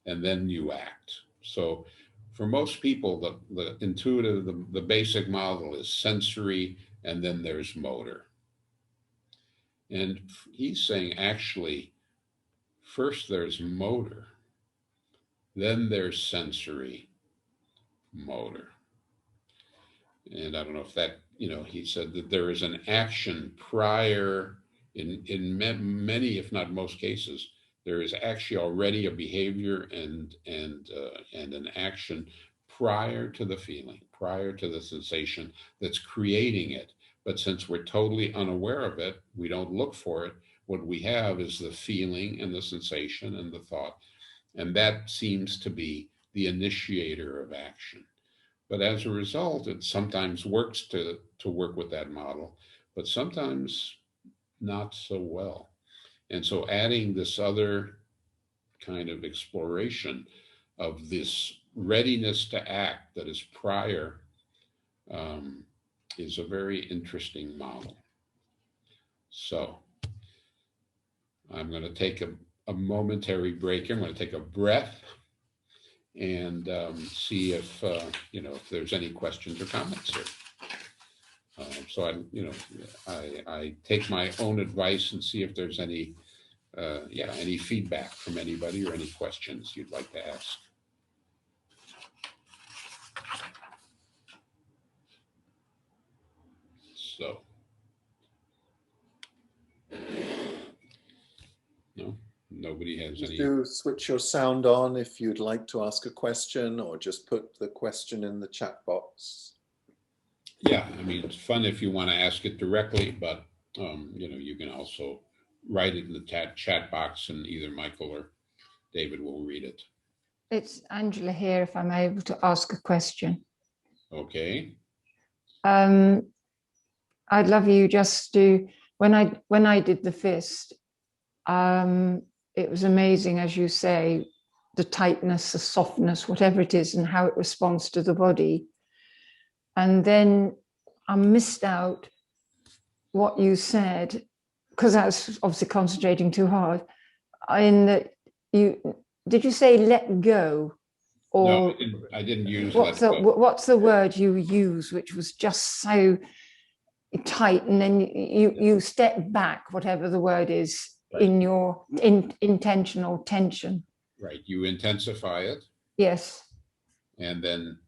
Speaker 2: and then you act. So for most people, the intuitive, the basic model is sensory, and then there's motor. And he's saying, actually, first there's motor, then there's sensory, motor. And I don't know if that, he said that there is an action prior, in many, if not most cases, there is actually already a behavior and an action prior to the feeling, prior to the sensation that's creating it. But since we're totally unaware of it, we don't look for it. What we have is the feeling and the sensation and the thought. And that seems to be the initiator of action. But as a result, it sometimes works to work with that model, but sometimes not so well. And so adding this other kind of exploration of this readiness to act that is prior is a very interesting model. So I'm going to take a momentary break here. I'm going to take a breath and see if, if there's any questions or comments here. So I take my own advice and see if there's any feedback from anybody or any questions you'd like to ask. So, no, nobody has any.
Speaker 1: Do switch your sound on if you'd like to ask a question, or just put the question in the chat box.
Speaker 2: Yeah, I mean, it's fun if you want to ask it directly, but you can also write it in the chat box, and either Michael or David will read it.
Speaker 3: It's Angela here, if I'm able to ask a question.
Speaker 2: Okay.
Speaker 3: I'd love you just to, when I did the fist, it was amazing, as you say, the tightness, the softness, whatever it is, and how it responds to the body. And then I missed out what you said, because I was obviously concentrating too hard. Did you say let go? Or
Speaker 2: no, I didn't use
Speaker 3: what's the word you use, which was just so tight, and then you step back, whatever the word is, right, in your intentional tension.
Speaker 2: Right, you intensify it.
Speaker 3: Yes.
Speaker 2: And then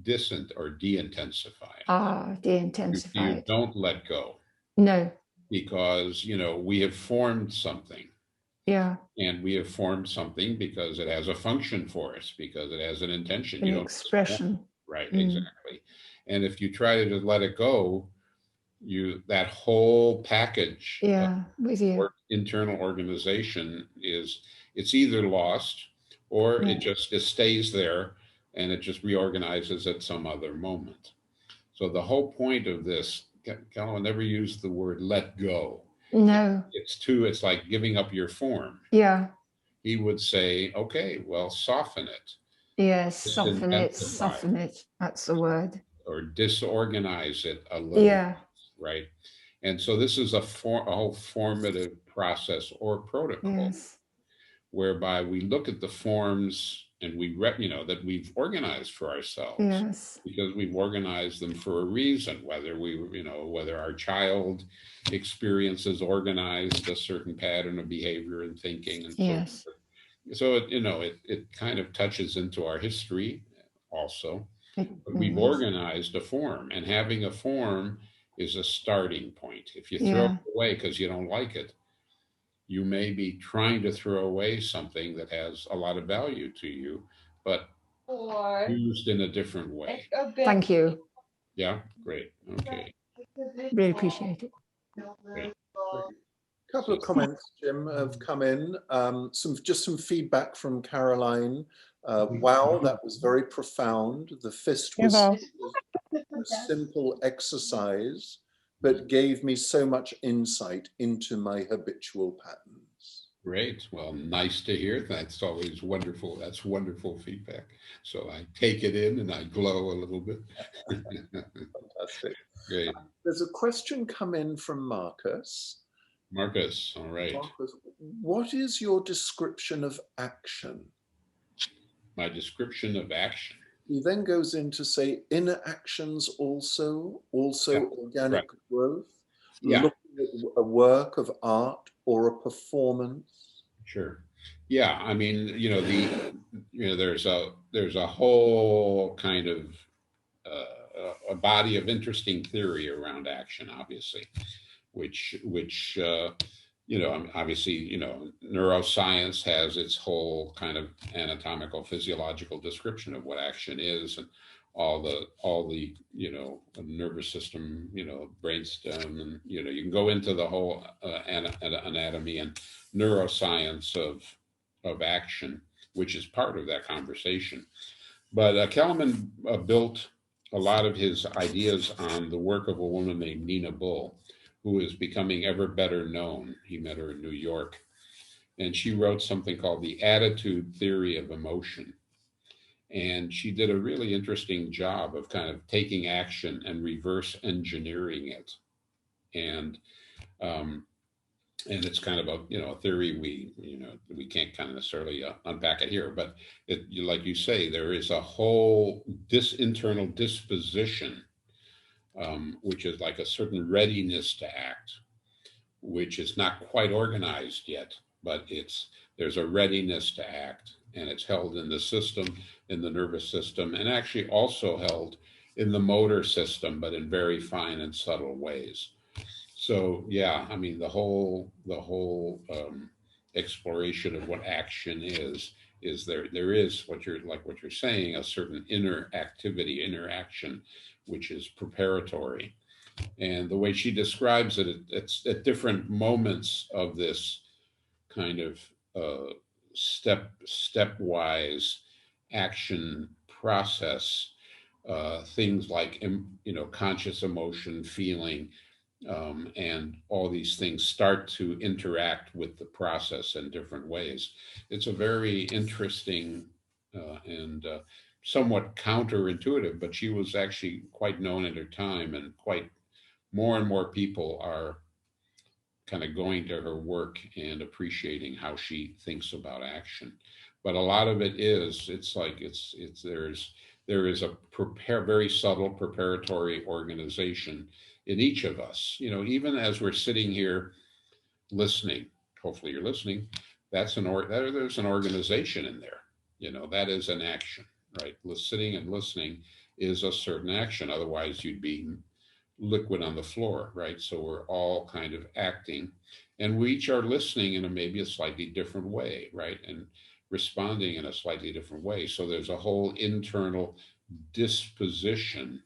Speaker 2: de-intensify it.
Speaker 3: Ah, de-intensify
Speaker 2: you don't let go.
Speaker 3: No.
Speaker 2: Because, we have formed something.
Speaker 3: Yeah.
Speaker 2: And we have formed something because it has a function for us, because it has an intention.
Speaker 3: An
Speaker 2: You don't
Speaker 3: expression.
Speaker 2: Right,
Speaker 3: Mm.
Speaker 2: exactly. And if you try to just let it go, that whole package of
Speaker 3: Yeah, with you.
Speaker 2: internal organization it's either lost or
Speaker 3: Yeah.
Speaker 2: it stays there and it just reorganizes at some other moment. So the whole point of this, Calvin never used the word let go.
Speaker 3: No.
Speaker 2: It's like giving up your form.
Speaker 3: Yeah.
Speaker 2: He would say, okay, well, soften it.
Speaker 3: Yes, soften it,
Speaker 2: Disintensify
Speaker 3: soften it. That's the word.
Speaker 2: or disorganize it a little.
Speaker 3: Yeah.
Speaker 2: Right. And so this is a whole formative process or protocol.
Speaker 3: Yes.
Speaker 2: Whereby we look at the forms and that we've organized for ourselves.
Speaker 3: Yes.
Speaker 2: Because we've organized them for a reason, whether our child experiences organized a certain pattern of behavior and thinking and
Speaker 3: yes.
Speaker 2: So it kind of touches into our history also. But we've
Speaker 3: Yes.
Speaker 2: organized a form, and having a form is a starting point. If you throw it away because you don't like it, you may be trying to throw away something that has a lot of value to you, but used in a different way.
Speaker 3: Thank you.
Speaker 2: Yeah, great. Okay.
Speaker 3: Really appreciate it.
Speaker 2: Great.
Speaker 1: A couple of comments, Jim, have come in. Some feedback from Caroline. Wow, that was very profound. The fist was a simple exercise, but gave me so much insight into my habitual patterns.
Speaker 2: Great. Well, nice to hear. That's always wonderful. That's wonderful feedback. So I take it in and I glow a little bit.
Speaker 1: Fantastic.
Speaker 2: Great.
Speaker 1: There's a question come in from Marcus.
Speaker 2: Marcus, all right.
Speaker 1: Marcus, what is your description of action?
Speaker 2: My description of action.
Speaker 1: He then goes in to say inner actions also organic growth, looking at a work of art or a performance.
Speaker 2: Sure. Yeah, I mean, there's a whole kind of a body of interesting theory around action, obviously, which obviously, neuroscience has its whole kind of anatomical physiological description of what action is, and all the nervous system, brainstem, and you can go into the whole anatomy and neuroscience of action, which is part of that conversation. But Kellerman built a lot of his ideas on the work of a woman named Nina Bull, who is becoming ever better known. He met her in New York, and she wrote something called the Attitude Theory of Emotion. And she did a really interesting job of kind of taking action and reverse engineering it. And it's kind of a theory we can't kind of necessarily unpack it here, but like you say, there is a whole internal disposition, which is like a certain readiness to act, which is not quite organized yet, but there's a readiness to act, and it's held in the system, in the nervous system, and actually also held in the motor system, but in very fine and subtle ways. So yeah, I mean, the whole exploration of what action is there is what you're saying, a certain inner activity, inner action, which is preparatory. And the way she describes it, it's at different moments of this kind of stepwise action process, things like conscious emotion, feeling, and all these things start to interact with the process in different ways. It's a very interesting and somewhat counterintuitive, but she was actually quite known at her time, and more and more people are kind of going to her work and appreciating how she thinks about action. But a lot of it is, there is a very subtle preparatory organization in each of us. Even as we're sitting here listening, hopefully you're listening, there's an organization in there. That is an action, right? Sitting and listening is a certain action. Otherwise you'd be liquid on the floor, right? So we're all kind of acting, And we each are listening in maybe a slightly different way, right? And responding in a slightly different way. So there's a whole internal disposition,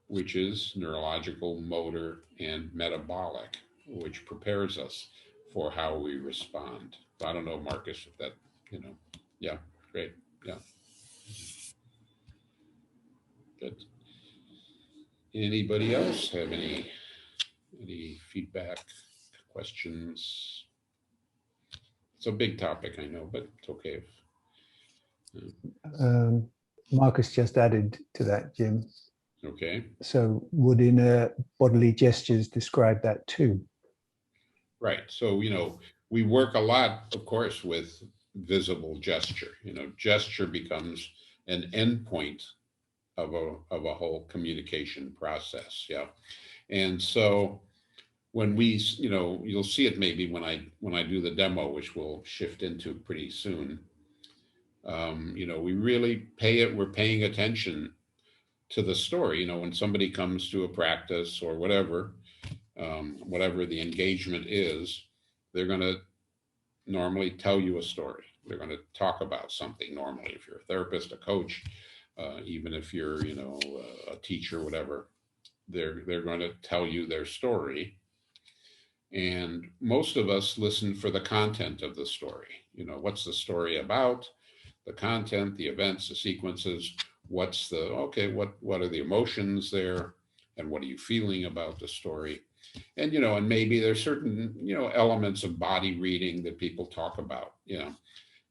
Speaker 2: which is neurological, motor, and metabolic, which prepares us for how we respond. I don't know, Marcus, if that, yeah, great, yeah. Good. Anybody else have any feedback, questions? It's a big topic, I know, but it's okay.
Speaker 4: Marcus just added to that, Jim.
Speaker 2: Okay.
Speaker 4: So would inner bodily gestures describe that too?
Speaker 2: Right. So, we work a lot, of course, with visible gesture. Gesture becomes an endpoint of a whole communication process. Yeah. And so when we, you'll see it maybe when I do the demo, which we'll shift into pretty soon. We really we're paying attention to the story. When somebody comes to a practice or whatever the engagement is, they're going to normally tell you a story. They're going to talk about something normally. If you're a therapist, a coach, even if you're, a teacher, whatever, they're going to tell you their story. And most of us listen for the content of the story. What's the story about? The content, the events, the sequences. What are the emotions there? And what are you feeling about the story? And, and maybe there's certain, elements of body reading that people talk about,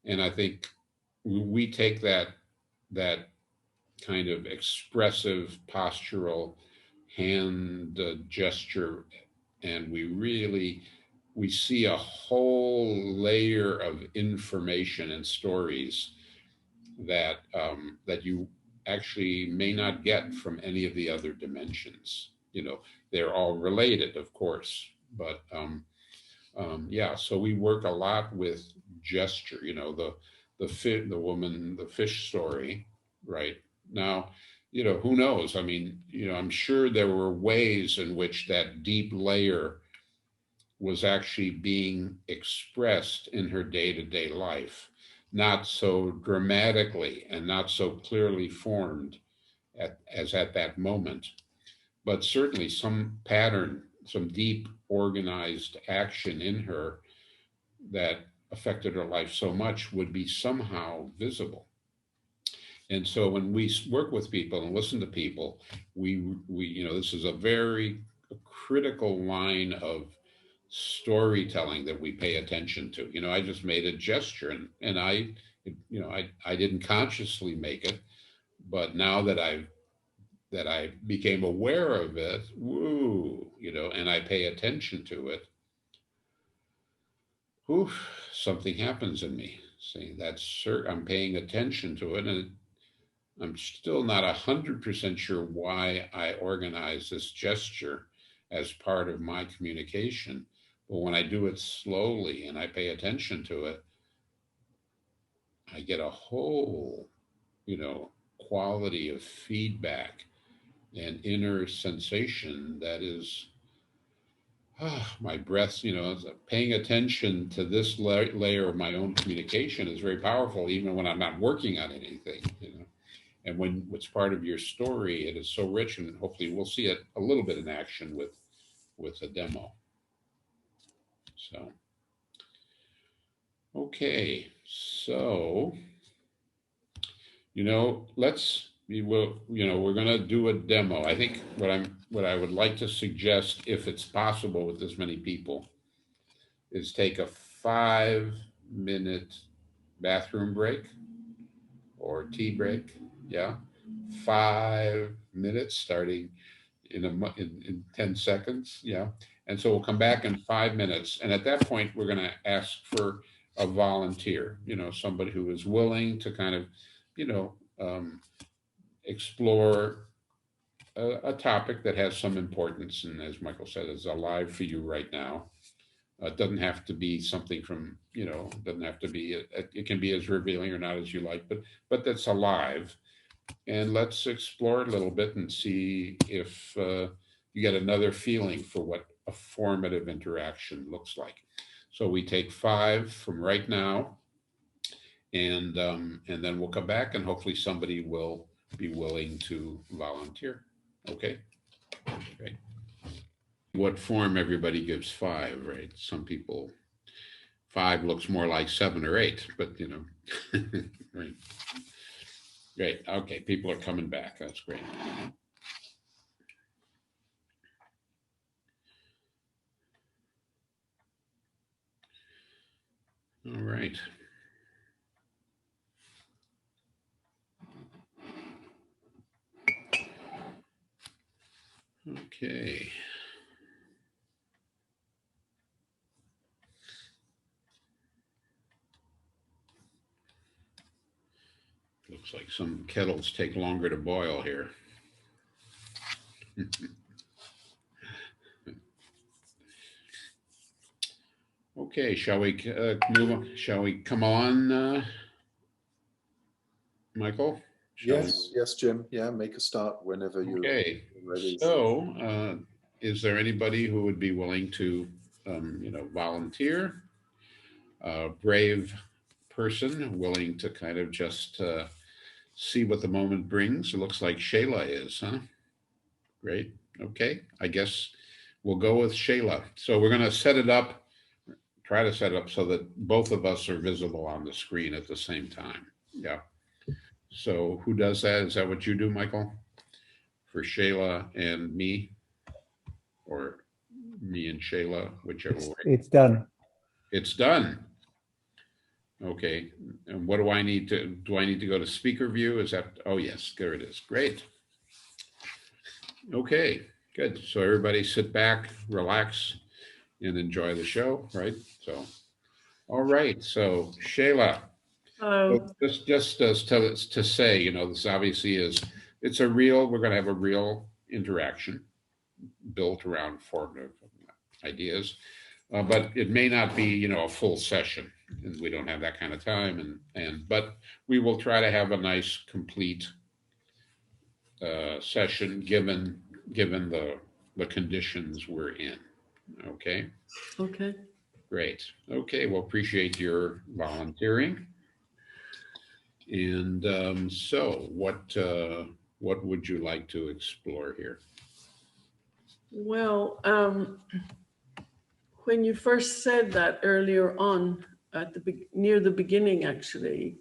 Speaker 2: and I think we take that kind of expressive postural hand gesture, and we see a whole layer of information and stories that you actually may not get from any of the other dimensions. They're all related, of course, but yeah. So we work a lot with gesture. The fish story, right? Now, who knows? I mean, I'm sure there were ways in which that deep layer was actually being expressed in her day-to-day life, not so dramatically and not so clearly formed as at that moment, but certainly some pattern, some deep organized action in her that affected her life so much would be somehow visible. And so when we work with people and listen to people, we this is a very critical line of storytelling that we pay attention to. I just made a gesture, and I didn't consciously make it, but now that I became aware of it, and I pay attention to it, something happens in me. Saying I'm paying attention to it, and I'm still not 100% sure why I organize this gesture as part of my communication. But when I do it slowly and I pay attention to it, I get a whole, quality of feedback and inner sensation that is, my breath, paying attention to this layer of my own communication is very powerful, even when I'm not working on anything, And when it's part of your story, it is so rich, and hopefully we'll see it a little bit in action with a demo. So, okay, so, we're going to do a demo. I think what I would like to suggest, if it's possible with this many people, is take a 5-minute bathroom break or tea break. Yeah. 5 minutes starting in 10 seconds. Yeah. And so we'll come back in 5 minutes. And at that point, we're going to ask for a volunteer, somebody who is willing to kind of, explore a topic that has some importance. And as Michael said, is alive for you right now. It doesn't have to be something from, doesn't have to be, it can be as revealing or not as you like, but that's alive. And let's explore it a little bit and see if you get another feeling for a formative interaction looks like. So we take 5 from right now, and then we'll come back, and hopefully somebody will be willing to volunteer. Okay. Okay. What form everybody gives 5, right? Some people, 5 looks more like 7 or 8, but you know, right. Great. Okay, people are coming back. That's great. All right. Okay. Looks like some kettles take longer to boil here. Okay, shall we move on? Shall we come on, Michael?
Speaker 1: Yes, yes, Jim. Yeah, make a start whenever you're ready.
Speaker 2: So, is there anybody who would be willing to, you know, volunteer? A brave person willing to kind of just see what the moment brings. It looks like Shayla is, huh? Great. Okay. I guess we'll go with Shayla. So we're going to set it up, try to set it up so that both of us are visible on the screen at the same time. Yeah. So who does that? Is that what you do, Michael? For Shayla and me? Or me and Shayla, whichever way.
Speaker 4: It's done.
Speaker 2: It's done. Okay, and what do I need to go to speaker view? Is that, oh yes, there it is. Great. Okay, good. So everybody sit back, relax, and enjoy the show, right? So, all right. So Shayla,
Speaker 5: Hello.
Speaker 2: just as to say, you know, this obviously is, we're going to have a real interaction built around formative ideas. But it may not be, you know, a full session, and we don't have that kind of time. But we will try to have a nice, complete session given the conditions we're in. Okay.
Speaker 5: Okay.
Speaker 2: Great. Okay. Well, appreciate your volunteering. And so, what would you like to explore here?
Speaker 5: Well, when you first said that earlier on, near the beginning, actually,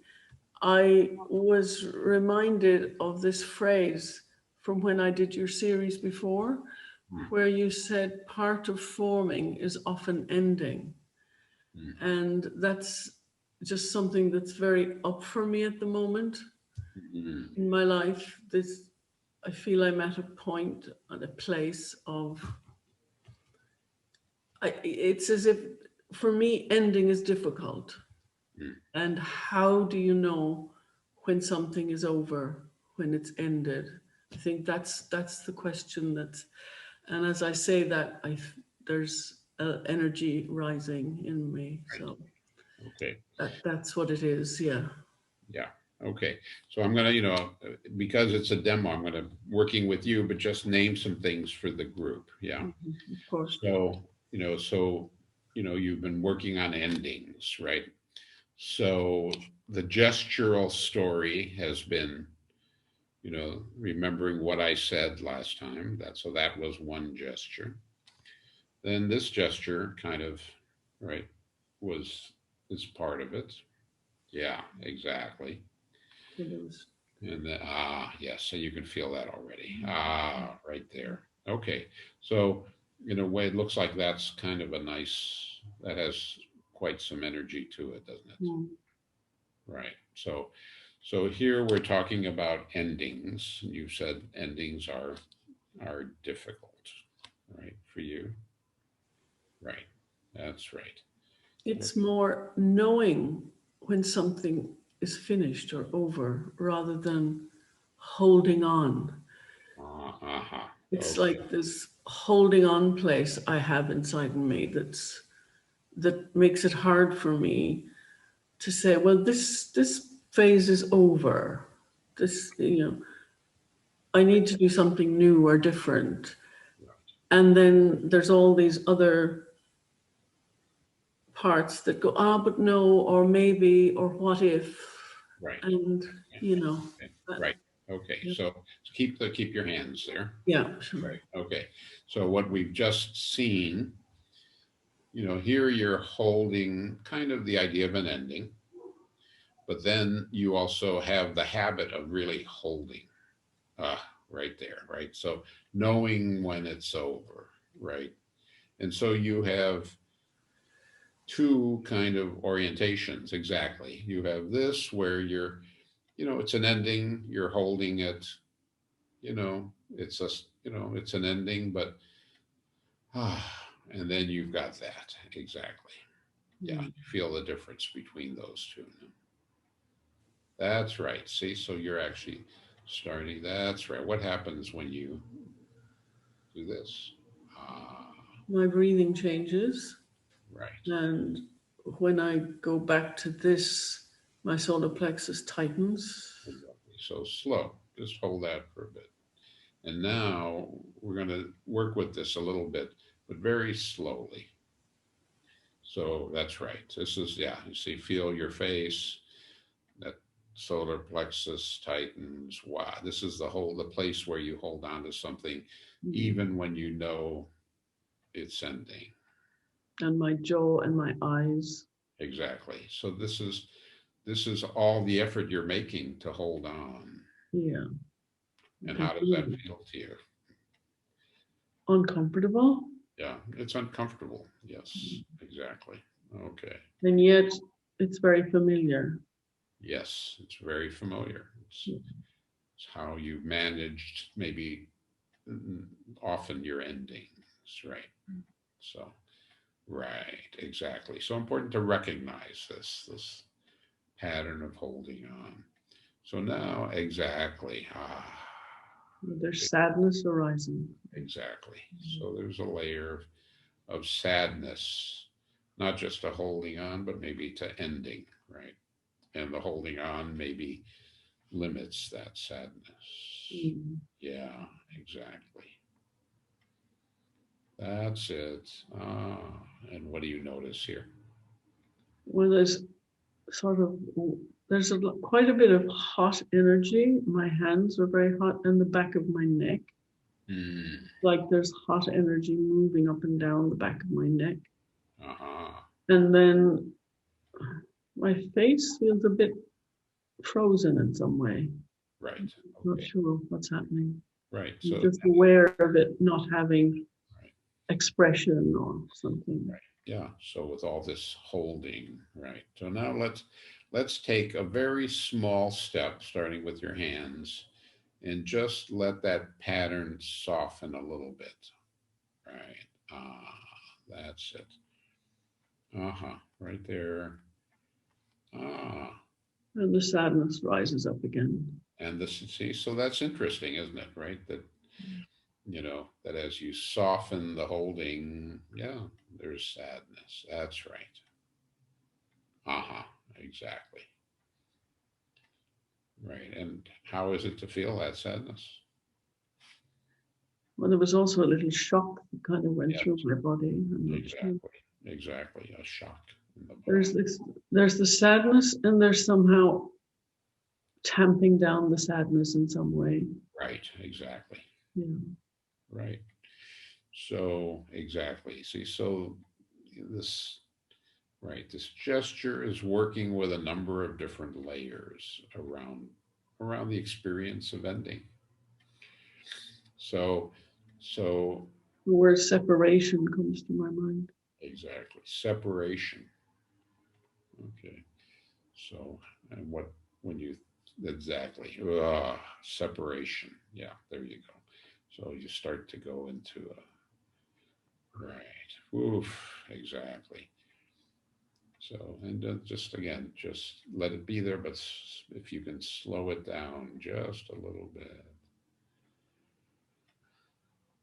Speaker 5: I was reminded of this phrase from when I did your series before, where you said part of forming is often ending. And that's just something that's very up for me at the moment in my life. I feel I'm at a point, at a place of, it's as if, for me, ending is difficult. And how do you know when something is over, when it's ended? I think that's the question and as I say that, there's energy rising in me. So
Speaker 2: okay,
Speaker 5: that's what it is. Yeah.
Speaker 2: Yeah. Okay. So I'm going to, because it's a demo, I'm going to working with you, but just name some things for the group. Yeah.
Speaker 5: Of course.
Speaker 2: So, you've been working on endings, right? So the gestural story has been, remembering what I said last time. That was one gesture. Then this gesture kind of, right, is part of it. Yeah, exactly.
Speaker 5: It is.
Speaker 2: And then, yes, so you can feel that already. Right there. Okay. So in a way, it looks like that's kind of that has quite some energy to it, doesn't it?
Speaker 5: Mm.
Speaker 2: Right. So here we're talking about endings. You said endings are difficult, right, for you? Right. That's right.
Speaker 5: It's more knowing when something is finished or over rather than holding on. It's
Speaker 2: Okay.
Speaker 5: like this holding on place I have inside me that makes it hard for me to say, well, this phase is over. I need to do something new or different. And then there's all these other parts that go, ah, but no, or maybe, or what if,
Speaker 2: Right.
Speaker 5: and you know.
Speaker 2: Okay. Right. Okay.
Speaker 5: Yeah.
Speaker 2: So keep your hands there.
Speaker 5: Yeah. Sure.
Speaker 2: Right. Okay. So what we've just seen, you know, here you're holding kind of the idea of an ending, but then you also have the habit of really holding right there, right? So knowing when it's over, right? And so you have two kind of orientations, exactly. You have this where you're, you know, it's an ending, you're holding it, you know, it's a, you know, it's an ending, but, and then you've got that, exactly. Yeah, you feel the difference between those two. That's right. See, so you're actually starting. That's right. What happens when you do this?
Speaker 5: My breathing changes.
Speaker 2: Right.
Speaker 5: And when I go back to this, my solar plexus tightens.
Speaker 2: So slow. Just hold that for a bit. And now we're going to work with this a little bit, but very slowly. So that's right. This is, yeah, you see, feel your face. That solar plexus tightens. Wow, this is the place where you hold on to something, even when you know it's ending.
Speaker 5: And my jaw and my eyes.
Speaker 2: Exactly. So this is all the effort you're making to hold on.
Speaker 5: Yeah.
Speaker 2: And how does that feel to you?
Speaker 5: Uncomfortable.
Speaker 2: Yeah, it's uncomfortable. Yes, exactly. Okay.
Speaker 5: And yet it's very familiar.
Speaker 2: Yes, it's very familiar. It's how you managed maybe often your endings, right? So, right, exactly. So important to recognize this pattern of holding on. So now, exactly.
Speaker 5: There's sadness arising.
Speaker 2: Exactly. So there's a layer of sadness, not just to holding on, but maybe to ending, right? And the holding on maybe limits that sadness. Yeah, exactly. That's it. And what do you notice here?
Speaker 5: Well, there's quite a bit of hot energy. My hands are very hot, and the back of my neck. Like there's hot energy moving up and down the back of my neck. And then my face feels a bit frozen in some way.
Speaker 2: Right. Okay.
Speaker 5: Not sure what's happening.
Speaker 2: Right.
Speaker 5: So
Speaker 2: So
Speaker 5: just aware of it not having expression or something.
Speaker 2: Right. Yeah. So with all this holding, right. So now let's take a very small step, starting with your hands, and just let that pattern soften a little bit. Right. That's it. Right there.
Speaker 5: And the sadness rises up again.
Speaker 2: And this, see, so that's interesting, isn't it? Right. That, you know, that as you soften the holding, yeah, there's sadness. That's right. Exactly. Right. And how is it to feel that sadness?
Speaker 5: Well, there was also a little shock that kind of went through my body.
Speaker 2: Exactly. A shock in the
Speaker 5: body. There's the sadness, and there's somehow tamping down the sadness in some way.
Speaker 2: Right. Exactly.
Speaker 5: Yeah.
Speaker 2: Right. So exactly. See, so this, right, this gesture is working with a number of different layers around the experience of ending. So the
Speaker 5: word separation comes to my mind.
Speaker 2: Exactly. Separation. Okay. So, and when you, exactly, separation. Yeah, there you go. So you start to go into right. Oof, exactly. So, and just again, just let it be there, but if you can slow it down just a little bit.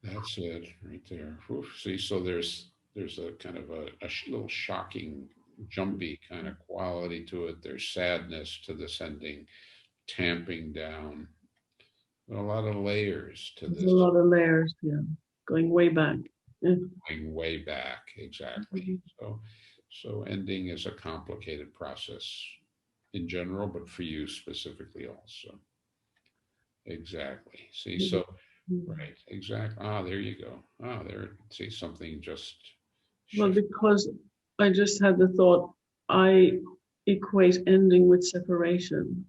Speaker 2: That's it right there. Oof. See, so there's a kind of a little shocking, jumpy kind of quality to it. There's sadness to this ending, tamping down. A lot of layers to this.
Speaker 5: There's a lot of layers, yeah. Going way back. Yeah.
Speaker 2: Going way back, exactly. So ending is a complicated process in general, but for you specifically also. Exactly. See, so, right, exactly. Ah, there you go. Ah, there, see, something just
Speaker 5: Well,
Speaker 2: shifted.
Speaker 5: because I just had the thought, I equate ending with separation,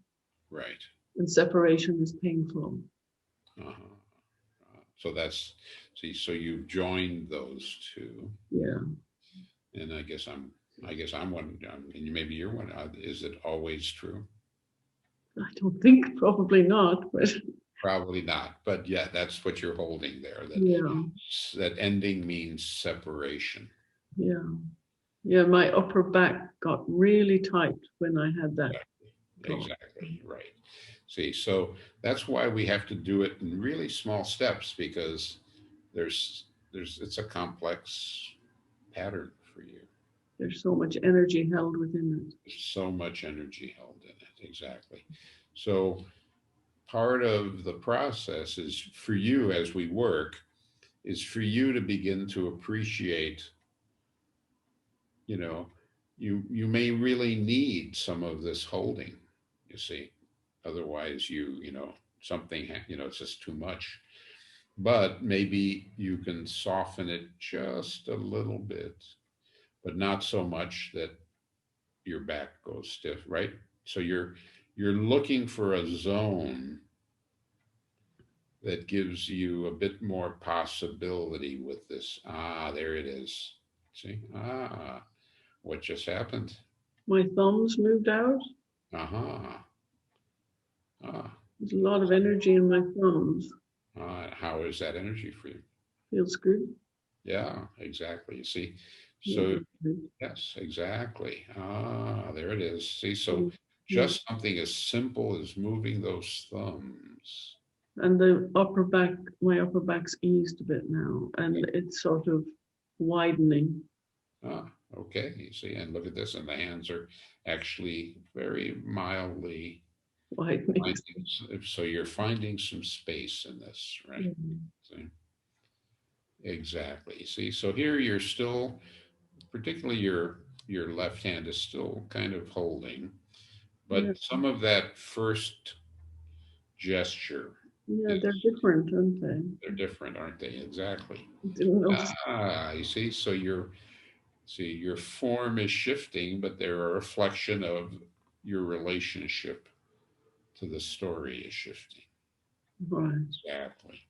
Speaker 2: Right.
Speaker 5: and separation is painful.
Speaker 2: Uh-huh. So that's, see, so you've joined those two.
Speaker 5: Yeah.
Speaker 2: And I guess I'm one, and maybe you're one. Is it always true?
Speaker 5: I don't think, probably not, but
Speaker 2: Probably not. But yeah, that's what you're holding there. That
Speaker 5: yeah,
Speaker 2: that ending means separation.
Speaker 5: yeah. Yeah, my upper back got really tight when I had that.
Speaker 2: Exactly. Right. See, so that's why we have to do it in really small steps, because there's it's a complex pattern for you.
Speaker 5: There's so much energy held within it.
Speaker 2: There's so much energy held in it. Exactly. So part of the process is for you, as we work, is for you to begin to appreciate, you know, you may really need some of this holding, you see. Otherwise you know, something, you know, it's just too much. But maybe you can soften it just a little bit, but not so much that your back goes stiff, right? So you're looking for a zone that gives you a bit more possibility with this. Ah, there it is. See? Ah, what just happened?
Speaker 5: My thumbs moved out.
Speaker 2: Uh-huh. Ah,
Speaker 5: There's a lot of energy in my thumbs.
Speaker 2: how is that energy for you?
Speaker 5: Feels good.
Speaker 2: Yeah, exactly. You see?
Speaker 5: Yeah,
Speaker 2: So, yes, exactly. Ah, there it is. See, so
Speaker 5: mm,
Speaker 2: just something as simple as moving those thumbs.
Speaker 5: and the upper back, my upper back's eased a bit now, and it's sort of widening.
Speaker 2: Ah, okay. You see, and look at this, and the hands are actually very mildly
Speaker 5: Widening.
Speaker 2: finding, so you're finding some space in this, right? See? Exactly. See, so here you're still, particularly your left hand is still kind of holding,
Speaker 5: Yeah,
Speaker 2: but some of that first gesture
Speaker 5: yeah,
Speaker 2: is,
Speaker 5: they're different, aren't they?
Speaker 2: they're different, aren't they? Exactly.
Speaker 5: I didn't notice.
Speaker 2: Ah, you see, so your form is shifting, but they're a reflection of your relationship to the story is shifting.
Speaker 5: Right.
Speaker 2: Exactly.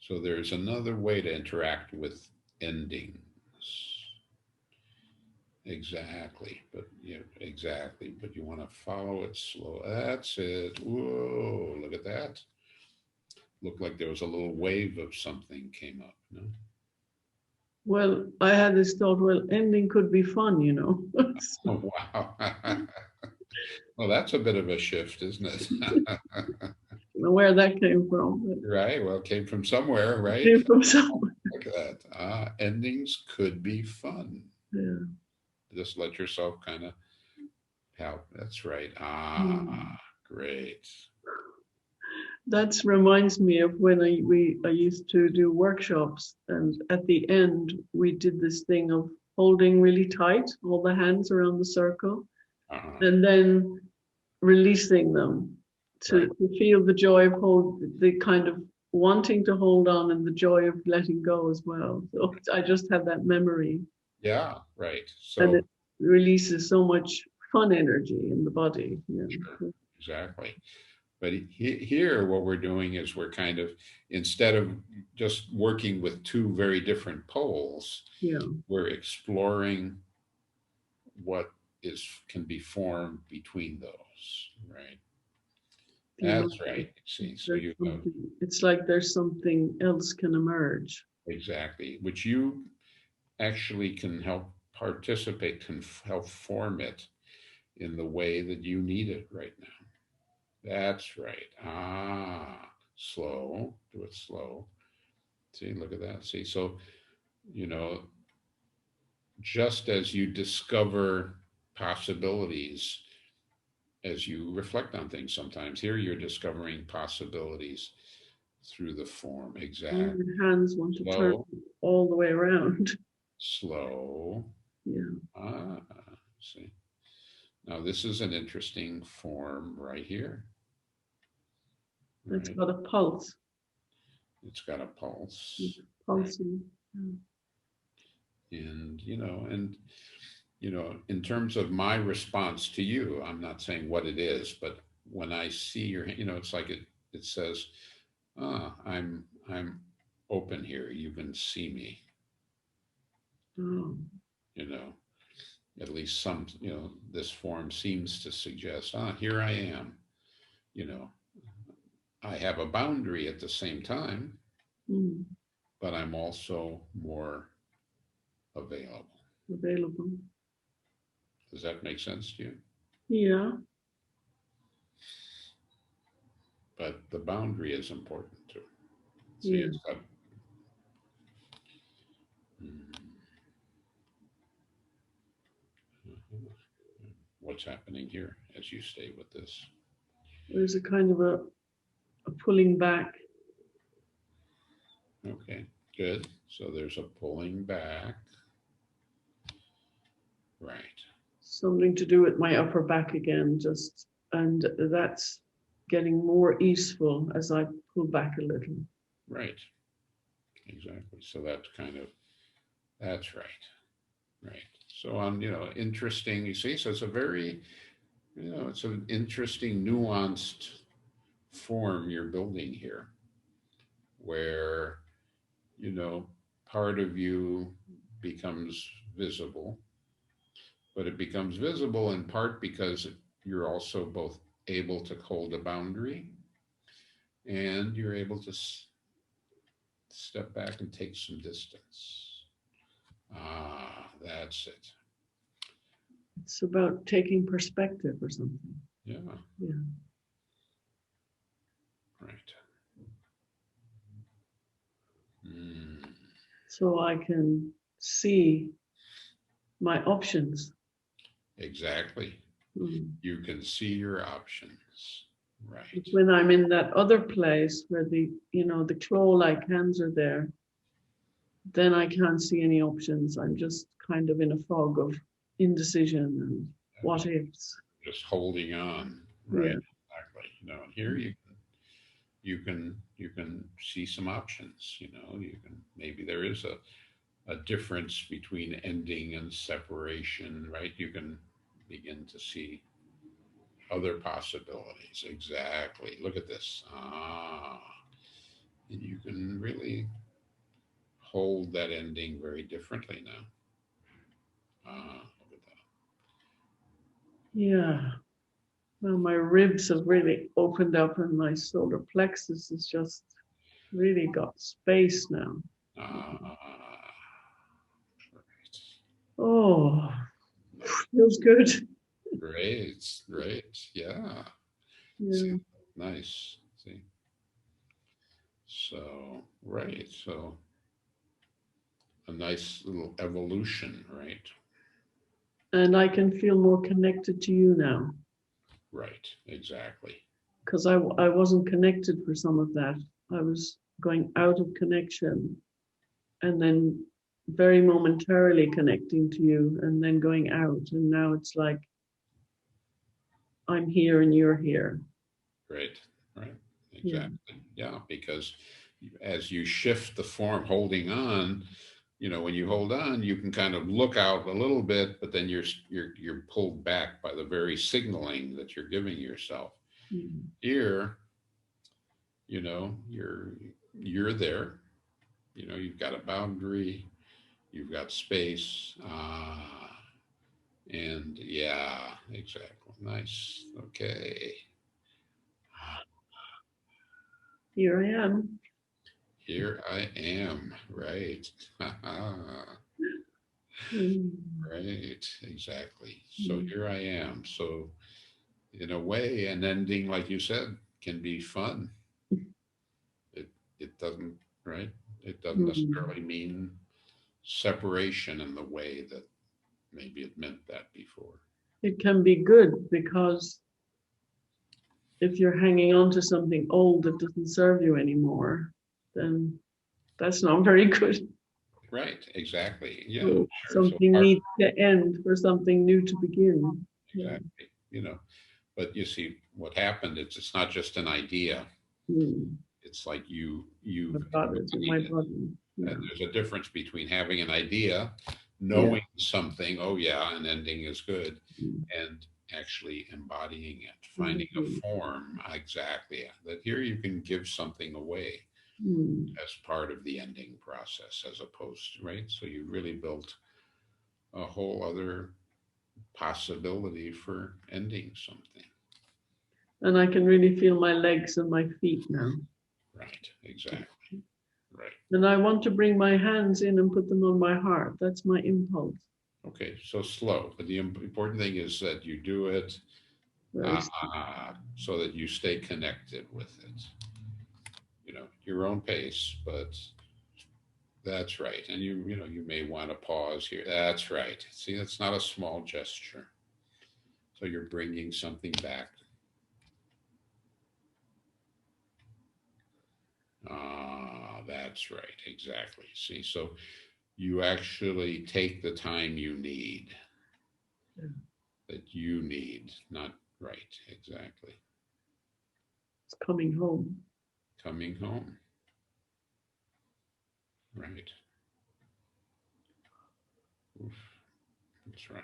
Speaker 2: So there's another way to interact with endings. Exactly, but yeah, exactly. But you want to follow it slow. That's it. Whoa, look at that. Looked like there was a little wave of something came up. No?
Speaker 5: Well, I had this thought, well, ending could be fun, you know.
Speaker 2: Oh, wow. Well, that's a bit of a shift, isn't it?
Speaker 5: I don't know where that came from, but
Speaker 2: Right. Well, it came from somewhere,
Speaker 5: it
Speaker 2: right?
Speaker 5: came from somewhere.
Speaker 2: Look at that. Endings could be fun.
Speaker 5: Yeah.
Speaker 2: Just let yourself kind of help. That's right.
Speaker 5: Mm.
Speaker 2: Great.
Speaker 5: That reminds me of when I used to do workshops, and at the end we did this thing of holding really tight all the hands around the circle, and then releasing them to feel the joy of the kind of wanting to hold on and the joy of letting go as well. So I just had that memory,
Speaker 2: Yeah, right.
Speaker 5: and
Speaker 2: So
Speaker 5: it releases so much fun energy in the body. Yeah.
Speaker 2: sure, exactly. But here, what we're doing is we're kind of, instead of just working with two very different poles,
Speaker 5: Yeah.
Speaker 2: we're exploring what can be formed between those, right? That's right. See, so you have
Speaker 5: It's like there's something else can emerge.
Speaker 2: exactly, which you actually can help participate, can help form it in the way that you need it right now. That's right. Slow. Do it slow. See, look at that. See, so, you know, just as you discover possibilities as you reflect on things sometimes, here you're discovering possibilities through the form.
Speaker 5: All
Speaker 2: Exactly.
Speaker 5: your hands want to turn
Speaker 2: Slow.
Speaker 5: all the way around.
Speaker 2: Slow.
Speaker 5: Yeah.
Speaker 2: See. Now this is an interesting form right here.
Speaker 5: It's
Speaker 2: Right?
Speaker 5: got a pulse.
Speaker 2: It's got a pulse.
Speaker 5: It's pulsing.
Speaker 2: And, in terms of my response to you, I'm not saying what it is, but when I see your, it's like it says, I'm open here. You can see me.
Speaker 5: Oh.
Speaker 2: At least some, this form seems to suggest, here I am. I have a boundary at the same time, but I'm also more available. Does that make sense to you?
Speaker 5: Yeah.
Speaker 2: But the boundary is important too. See,
Speaker 5: Yeah.
Speaker 2: it's got, what's happening here as you stay with this?
Speaker 5: There's a kind of a pulling back.
Speaker 2: Okay, good. So there's a pulling back. Right.
Speaker 5: Something to do with my upper back again, and that's getting more easeful as I pull back a little.
Speaker 2: Right. Exactly. So that's right. Right. So interesting, you see, so it's a very, it's an interesting, nuanced form you're building here, where, part of you becomes visible, but it becomes visible in part because you're also both able to hold a boundary and you're able to step back and take some distance. That's it.
Speaker 5: It's about taking perspective or something.
Speaker 2: Yeah.
Speaker 5: Yeah.
Speaker 2: Right.
Speaker 5: So I can see my options.
Speaker 2: Exactly. You can see your options. Right.
Speaker 5: When I'm in that other place where the claw-like hands are there, then I can't see any options. I'm just kind of in a fog of indecision and what ifs.
Speaker 2: Just holding on. Right.
Speaker 5: Yeah.
Speaker 2: Exactly. And here you can see some options. Maybe there is a difference between ending and separation, right? You can begin to see other possibilities. Exactly. Look at this. And you can really hold that ending very differently now. Look at that.
Speaker 5: Yeah. Well, my ribs have really opened up and my solar plexus has just really got space now.
Speaker 2: Right.
Speaker 5: Oh, feels good.
Speaker 2: Great. Yeah.
Speaker 5: Yeah.
Speaker 2: See, nice. See. So, right. So a nice little evolution, right?
Speaker 5: And I can feel more connected to you now.
Speaker 2: Right. Exactly.
Speaker 5: Because I wasn't connected for some of that. I was going out of connection and then very momentarily connecting to you and then going out. And now it's like, I'm here and you're here.
Speaker 2: Right. Exactly. Yeah. Because as you shift the form holding on, when you hold on, you can kind of look out a little bit, but then you're pulled back by the very signaling that you're giving yourself. Here, you're there. You've got a boundary, you've got space, and yeah, exactly. Nice. Okay.
Speaker 5: Here I am.
Speaker 2: Here I am. Right. Right. Exactly. So here I am. So in a way, an ending, like you said, can be fun. It doesn't, right? It doesn't necessarily mean separation in the way that maybe it meant that before.
Speaker 5: It can be good because if you're hanging on to something old that doesn't serve you anymore, then that's not very good.
Speaker 2: Right, exactly. Yeah,
Speaker 5: So
Speaker 2: sure. So
Speaker 5: something needs to end for something new to begin.
Speaker 2: exactly, you know, but you see what happened, it's not just an idea. It's like you've
Speaker 5: I've got it in my body. Yeah.
Speaker 2: and there's a difference between having an idea, knowing something, oh yeah, an ending is good, and actually embodying it, finding a form, exactly, that here you can give something away as part of the ending process, as opposed to, right? So you really built a whole other possibility for ending something.
Speaker 5: And I can really feel my legs and my feet now.
Speaker 2: Right, exactly. Right.
Speaker 5: And I want to bring my hands in and put them on my heart. That's my impulse.
Speaker 2: Okay, so slow, but the important thing is that you do it so that you stay connected with it. You know, your own pace, but that's right. And you know, you may want to pause here. That's right. See, that's not a small gesture. So you're bringing something back. That's right. Exactly. See, so you actually take the time you need, that you need, not right. Exactly.
Speaker 5: It's coming home.
Speaker 2: Coming home. Right. Oof. That's right.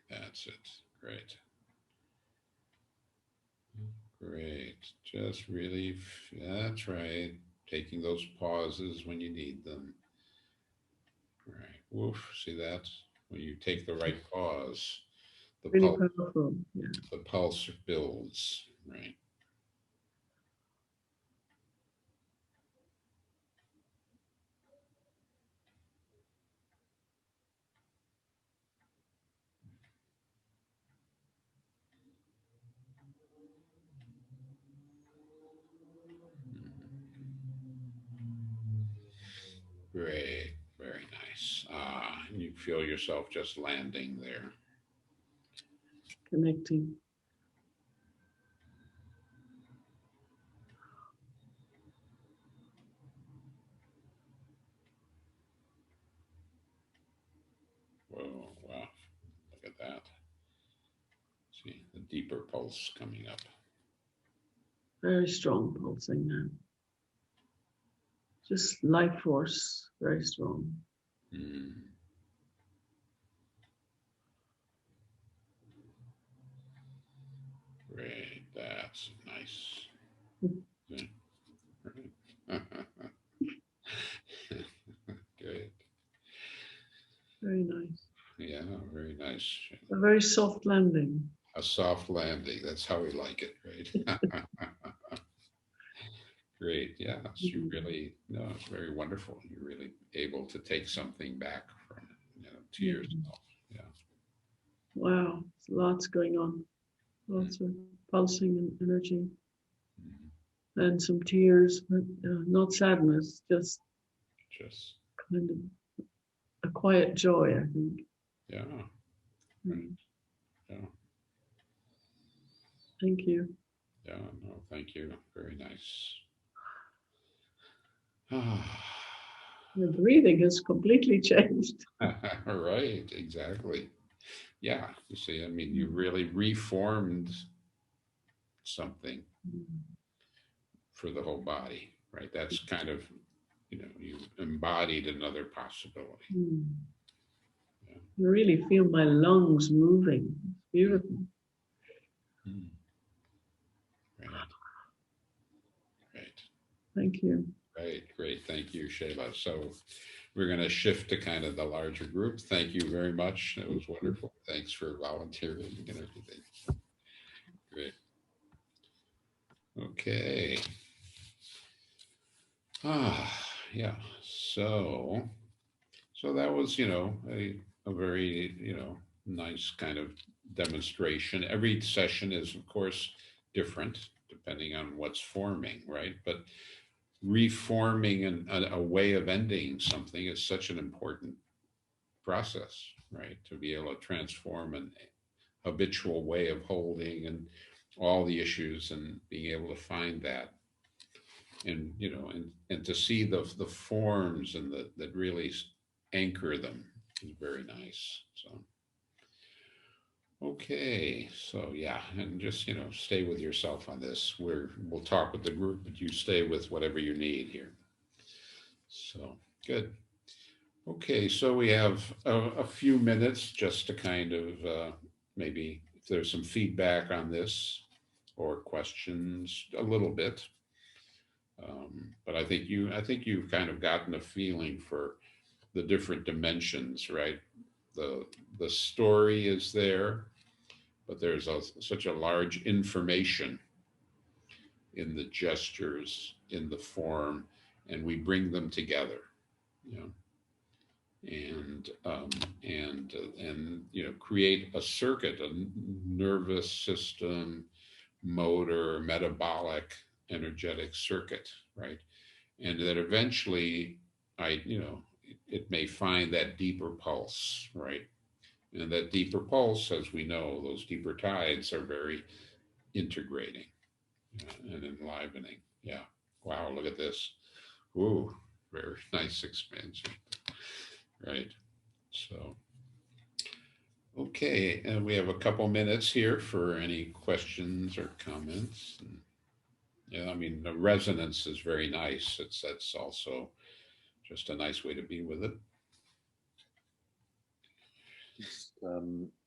Speaker 2: That's it. Great. Great. Just really, that's right. Taking those pauses when you need them. Right. Woof. See that? When you take the right pause, the
Speaker 5: Really
Speaker 2: pulse,
Speaker 5: powerful. Yeah.
Speaker 2: the pulse builds. Right. Great. Very nice. You feel yourself just landing there.
Speaker 5: Connecting.
Speaker 2: Whoa, wow. Look at that. See the deeper pulse coming up.
Speaker 5: Very strong pulsing now. Just life force, very strong.
Speaker 2: Great, that's nice. Good.
Speaker 5: Very nice.
Speaker 2: Yeah, very nice.
Speaker 5: A very soft landing.
Speaker 2: A soft landing. That's how we like it, right? Great. Yeah. So you really, no, it's very wonderful. You're really able to take something back from it, you know, to yourself. Yeah.
Speaker 5: Wow. Lots going on. Lots of pulsing and energy. And some tears, but not sadness, just kind of a quiet joy, I think.
Speaker 2: Yeah. Right. Yeah.
Speaker 5: Thank you.
Speaker 2: Yeah. No, thank you. Very nice.
Speaker 5: The breathing has completely changed.
Speaker 2: Right. Exactly. Yeah. You see, I mean, you really reformed something for the whole body, right? That's kind of, you know, you embodied another possibility.
Speaker 5: Yeah. I really feel my lungs moving. It's beautiful.
Speaker 2: Right. Right.
Speaker 5: Thank you.
Speaker 2: Great. Thank you, Shayla. So we're going to shift to kind of the larger group. Thank you very much. It was wonderful. Thanks for volunteering and everything. Great. Okay. Yeah. So that was, you know, a very, you know, nice kind of demonstration. Every session is, of course, different depending on what's forming, right? But reforming a way of ending something is such an important process, right? To be able to transform an habitual way of holding and all the issues, and being able to find that, and and to see the forms and that really anchor them is very nice. So okay, so yeah, and just stay with yourself on this. We'll talk with the group, but you stay with whatever you need here. So good. Okay, so we have a few minutes just to kind of maybe if there's some feedback on this or questions, a little bit. But I think you've kind of gotten a feeling for the different dimensions, right? The story is there, but there's such a large information in the gestures, in the form, and we bring them together, and create a circuit, a nervous system, motor, metabolic, energetic circuit, right? And that eventually it may find that deeper pulse, right? And that deeper pulse, as we know, those deeper tides are very integrating and enlivening. Yeah. Wow, look at this. Ooh, very nice expansion. Right. So, okay, and we have a couple minutes here for any questions or comments. And, yeah, I mean, the resonance is very nice. That's also just a nice way to be with it.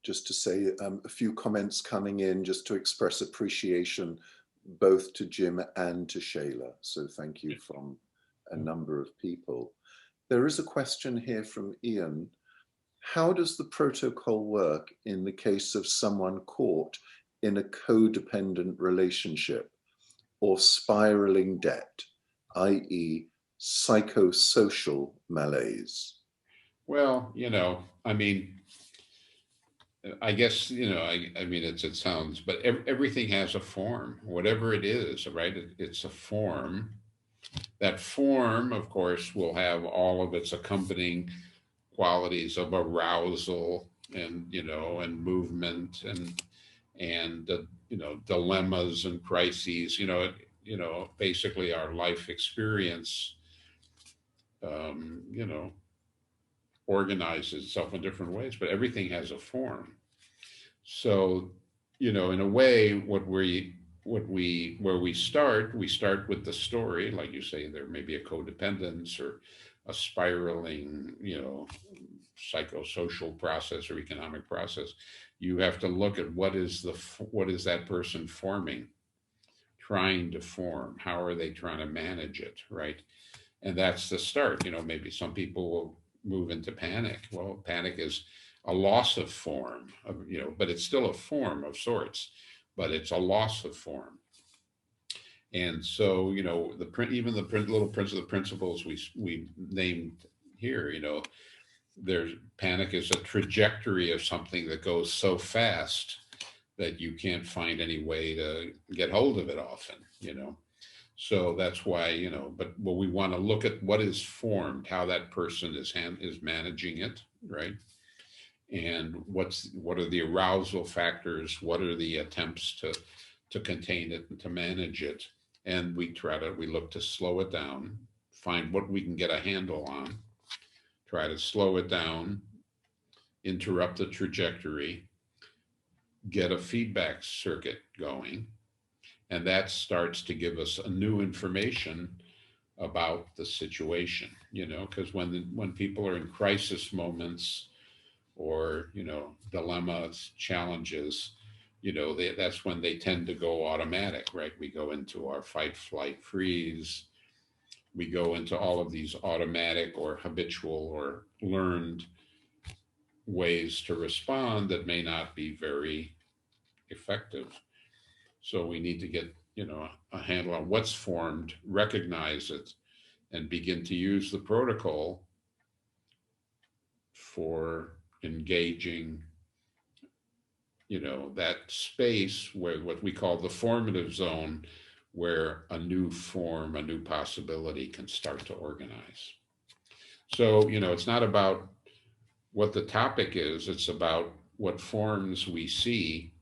Speaker 1: Just to say a few comments coming in just to express appreciation both to Jim and to Shayla. So thank you from a number of people. There is a question here from Ian. How does the protocol work in the case of someone caught in a codependent relationship or spiraling debt, i.e. psychosocial malaise?
Speaker 2: Well, I mean, I guess, I mean, it sounds, but everything has a form, whatever it is, right? It's a form. That form, of course, will have all of its accompanying qualities of arousal and, and movement and dilemmas and crises, basically our life experience, organizes itself in different ways, but everything has a form. So, in a way, where we start with the story, like you say, there may be a codependence or a spiraling, psychosocial process or economic process. You have to look at what is that person forming, trying to form, how are they trying to manage it, right? And that's the start. Maybe some people will move into panic. Well, panic is a loss of form, but it's still a form of sorts, but it's a loss of form. And so, even the little principles we named here, there's panic is a trajectory of something that goes so fast that you can't find any way to get hold of it often, So that's why, but we want to look at what is formed, how that person is managing it, right? And what are the arousal factors? What are the attempts to contain it and to manage it? And we look to slow it down, find what we can get a handle on, try to slow it down, interrupt the trajectory, get a feedback circuit going. And that starts to give us a new information about the situation, because when people are in crisis moments or, dilemmas, challenges, that's when they tend to go automatic, right? We go into our fight, flight, freeze. We go into all of these automatic or habitual or learned ways to respond that may not be very effective. So we need to get, a handle on what's formed, recognize it, and begin to use the protocol for engaging that space where what we call the formative zone, where a new form, a new possibility can start to organize. So, it's not about what the topic is, it's about what forms we see,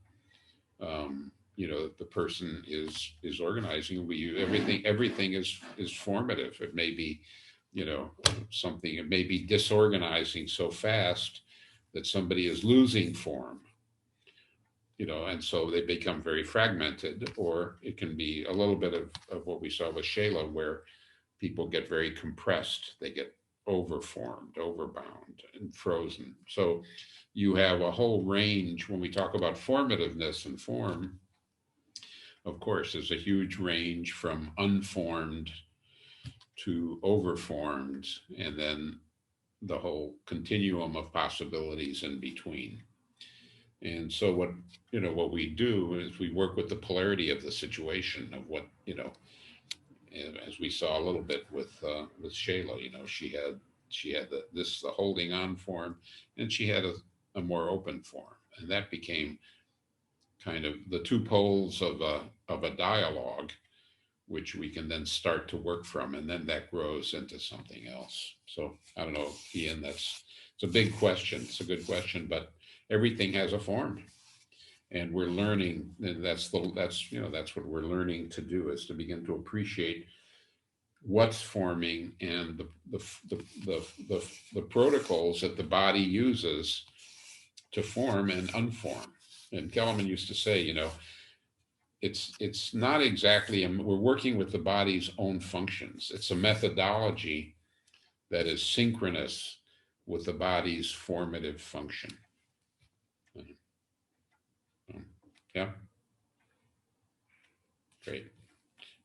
Speaker 2: the person is organizing. Everything is formative. It may be, something, it may be disorganizing so fast that somebody is losing form, and so they become very fragmented, or it can be a little bit of what we saw with Shayla, where people get very compressed, they get overformed, overbound, and frozen. So you have a whole range. When we talk about formativeness and form, of course, there's a huge range from unformed to overformed, and then the whole continuum of possibilities in between. And so what we do is we work with the polarity of the situation of what, as we saw a little bit with Shayla, she had the holding on form, and she had a more open form, and that became kind of the two poles of a dialogue, which we can then start to work from, and then that grows into something else. So I don't know, Ian, it's a big question. It's a good question, but everything has a form, and we're learning, and that's what we're learning to do, is to begin to appreciate what's forming and the protocols that the body uses to form and unform. And Kellerman used to say, it's not exactly, we're working with the body's own functions. It's a methodology that is synchronous with the body's formative function. Yeah. Great.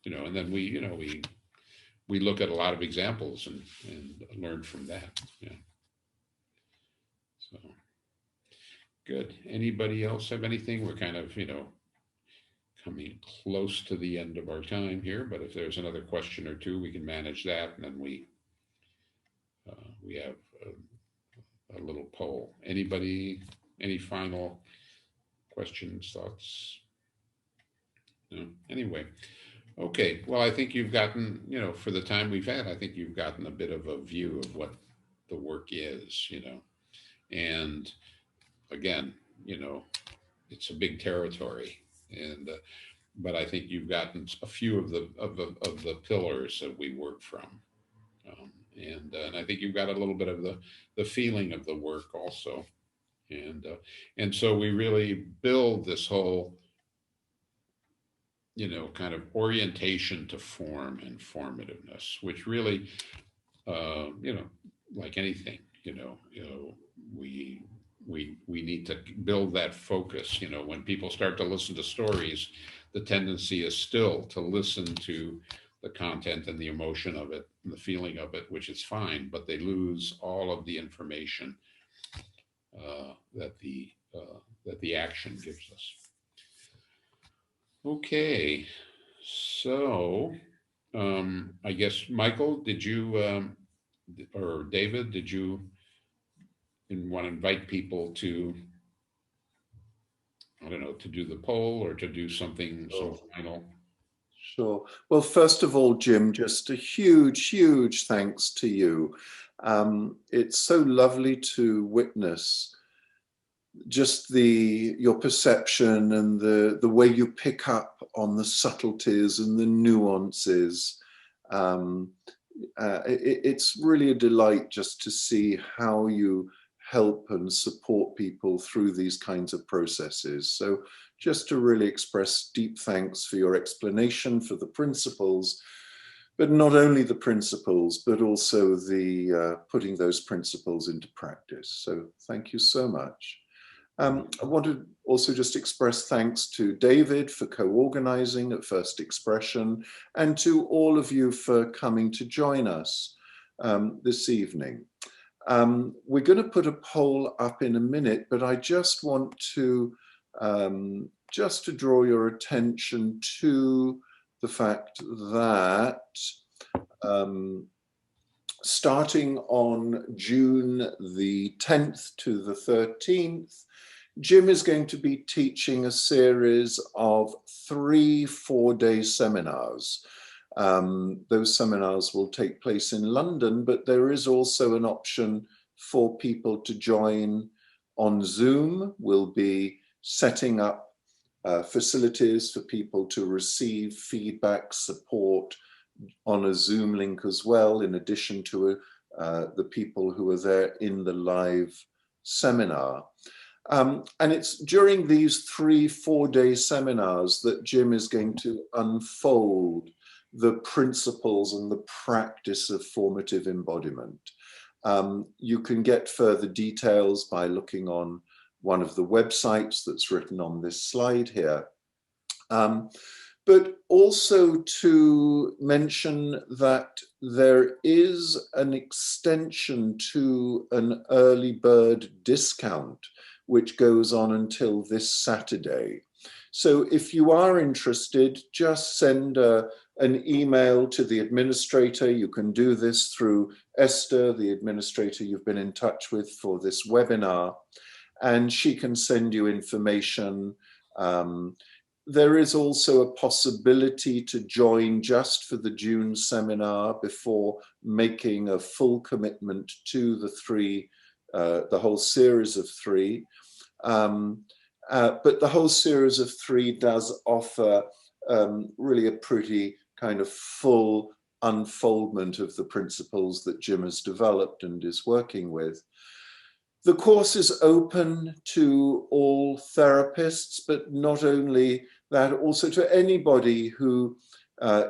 Speaker 2: And then we look at a lot of examples and learn from that. Yeah. So good. Anybody else have anything? We're kind of, coming close to the end of our time here, but if there's another question or two, we can manage that. And then we have a little poll. Anybody, any final questions, thoughts? No? Anyway. Okay, well, I think you've gotten, for the time we've had, I think you've gotten a bit of a view of what the work is, and again, it's a big territory, and but I think you've gotten a few of the pillars that we work from, and I think you've got a little bit of the feeling of the work also, and so we really build this whole kind of orientation to form and formativeness, which really, like anything, we need to build that focus. When people start to listen to stories, the tendency is still to listen to the content and the emotion of it and the feeling of it, which is fine, but they lose all of the information that the action gives us. Okay, so I guess, Michael, did you, or David, did you want to invite people to, I don't know, to do the poll or to do something, some final?
Speaker 1: Sure. Well, first of all, Jim, just a huge, huge thanks to you. It's so lovely to witness just your perception and the way you pick up on the subtleties and the nuances. It's really a delight just to see how you help and support people through these kinds of processes. So just to really express deep thanks for your explanation for the principles, but not only the principles, but also the putting those principles into practice. So thank you so much. I want to also just express thanks to David for co-organizing at First Expression, and to all of you for coming to join us this evening. We're going to put a poll up in a minute, but I just want to draw your attention to the fact that starting on June the 10th to the 13th, Jim is going to be teaching a series of 3 4-day seminars. Those seminars will take place in London, but there is also an option for people to join on Zoom. We'll be setting up facilities for people to receive feedback, support on a Zoom link as well, in addition to the people who are there in the live seminar. And it's during these 3 4-day seminars that Jim is going to unfold the principles and the practice of formative embodiment. You can get further details by looking on one of the websites that's written on this slide here. But also to mention that there is an extension to an early bird discount, which goes on until this Saturday. So if you are interested, just send an email to the administrator. You can do this through Esther, the administrator you've been in touch with for this webinar, and she can send you information. There is also a possibility to join just for the June seminar before making a full commitment to the whole series of 3. But the whole series of 3 does offer really a pretty kind of full unfoldment of the principles that Jim has developed and is working with. The course is open to all therapists, but not only that, also to anybody who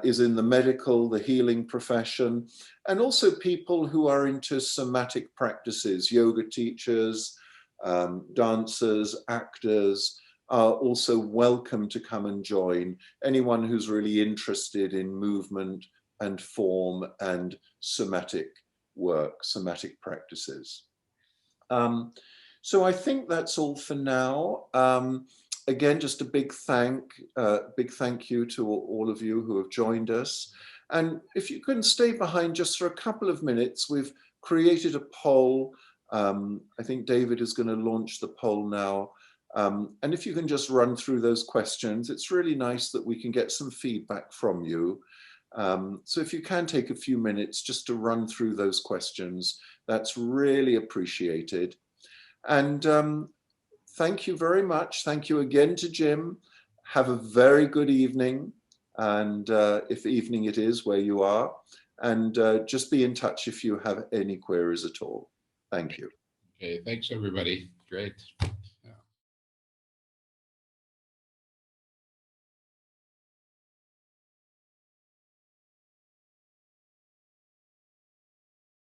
Speaker 1: is in the medical, the healing profession, and also people who are into somatic practices. Yoga teachers, dancers, actors are also welcome to come and join. Anyone who's really interested in movement and form and somatic work, somatic practices. So I think that's all for now. Again, just a big thank you to all of you who have joined us. And if you can stay behind just for a couple of minutes, we've created a poll. I think David is going to launch the poll now. And if you can just run through those questions, it's really nice that we can get some feedback from you. So if you can take a few minutes just to run through those questions, that's really appreciated. And thank you very much. Thank you again to Jim. Have a very good evening. And if evening it is where you are, and just be in touch if you have any queries at all. Thank you.
Speaker 2: Okay, thanks everybody. Great.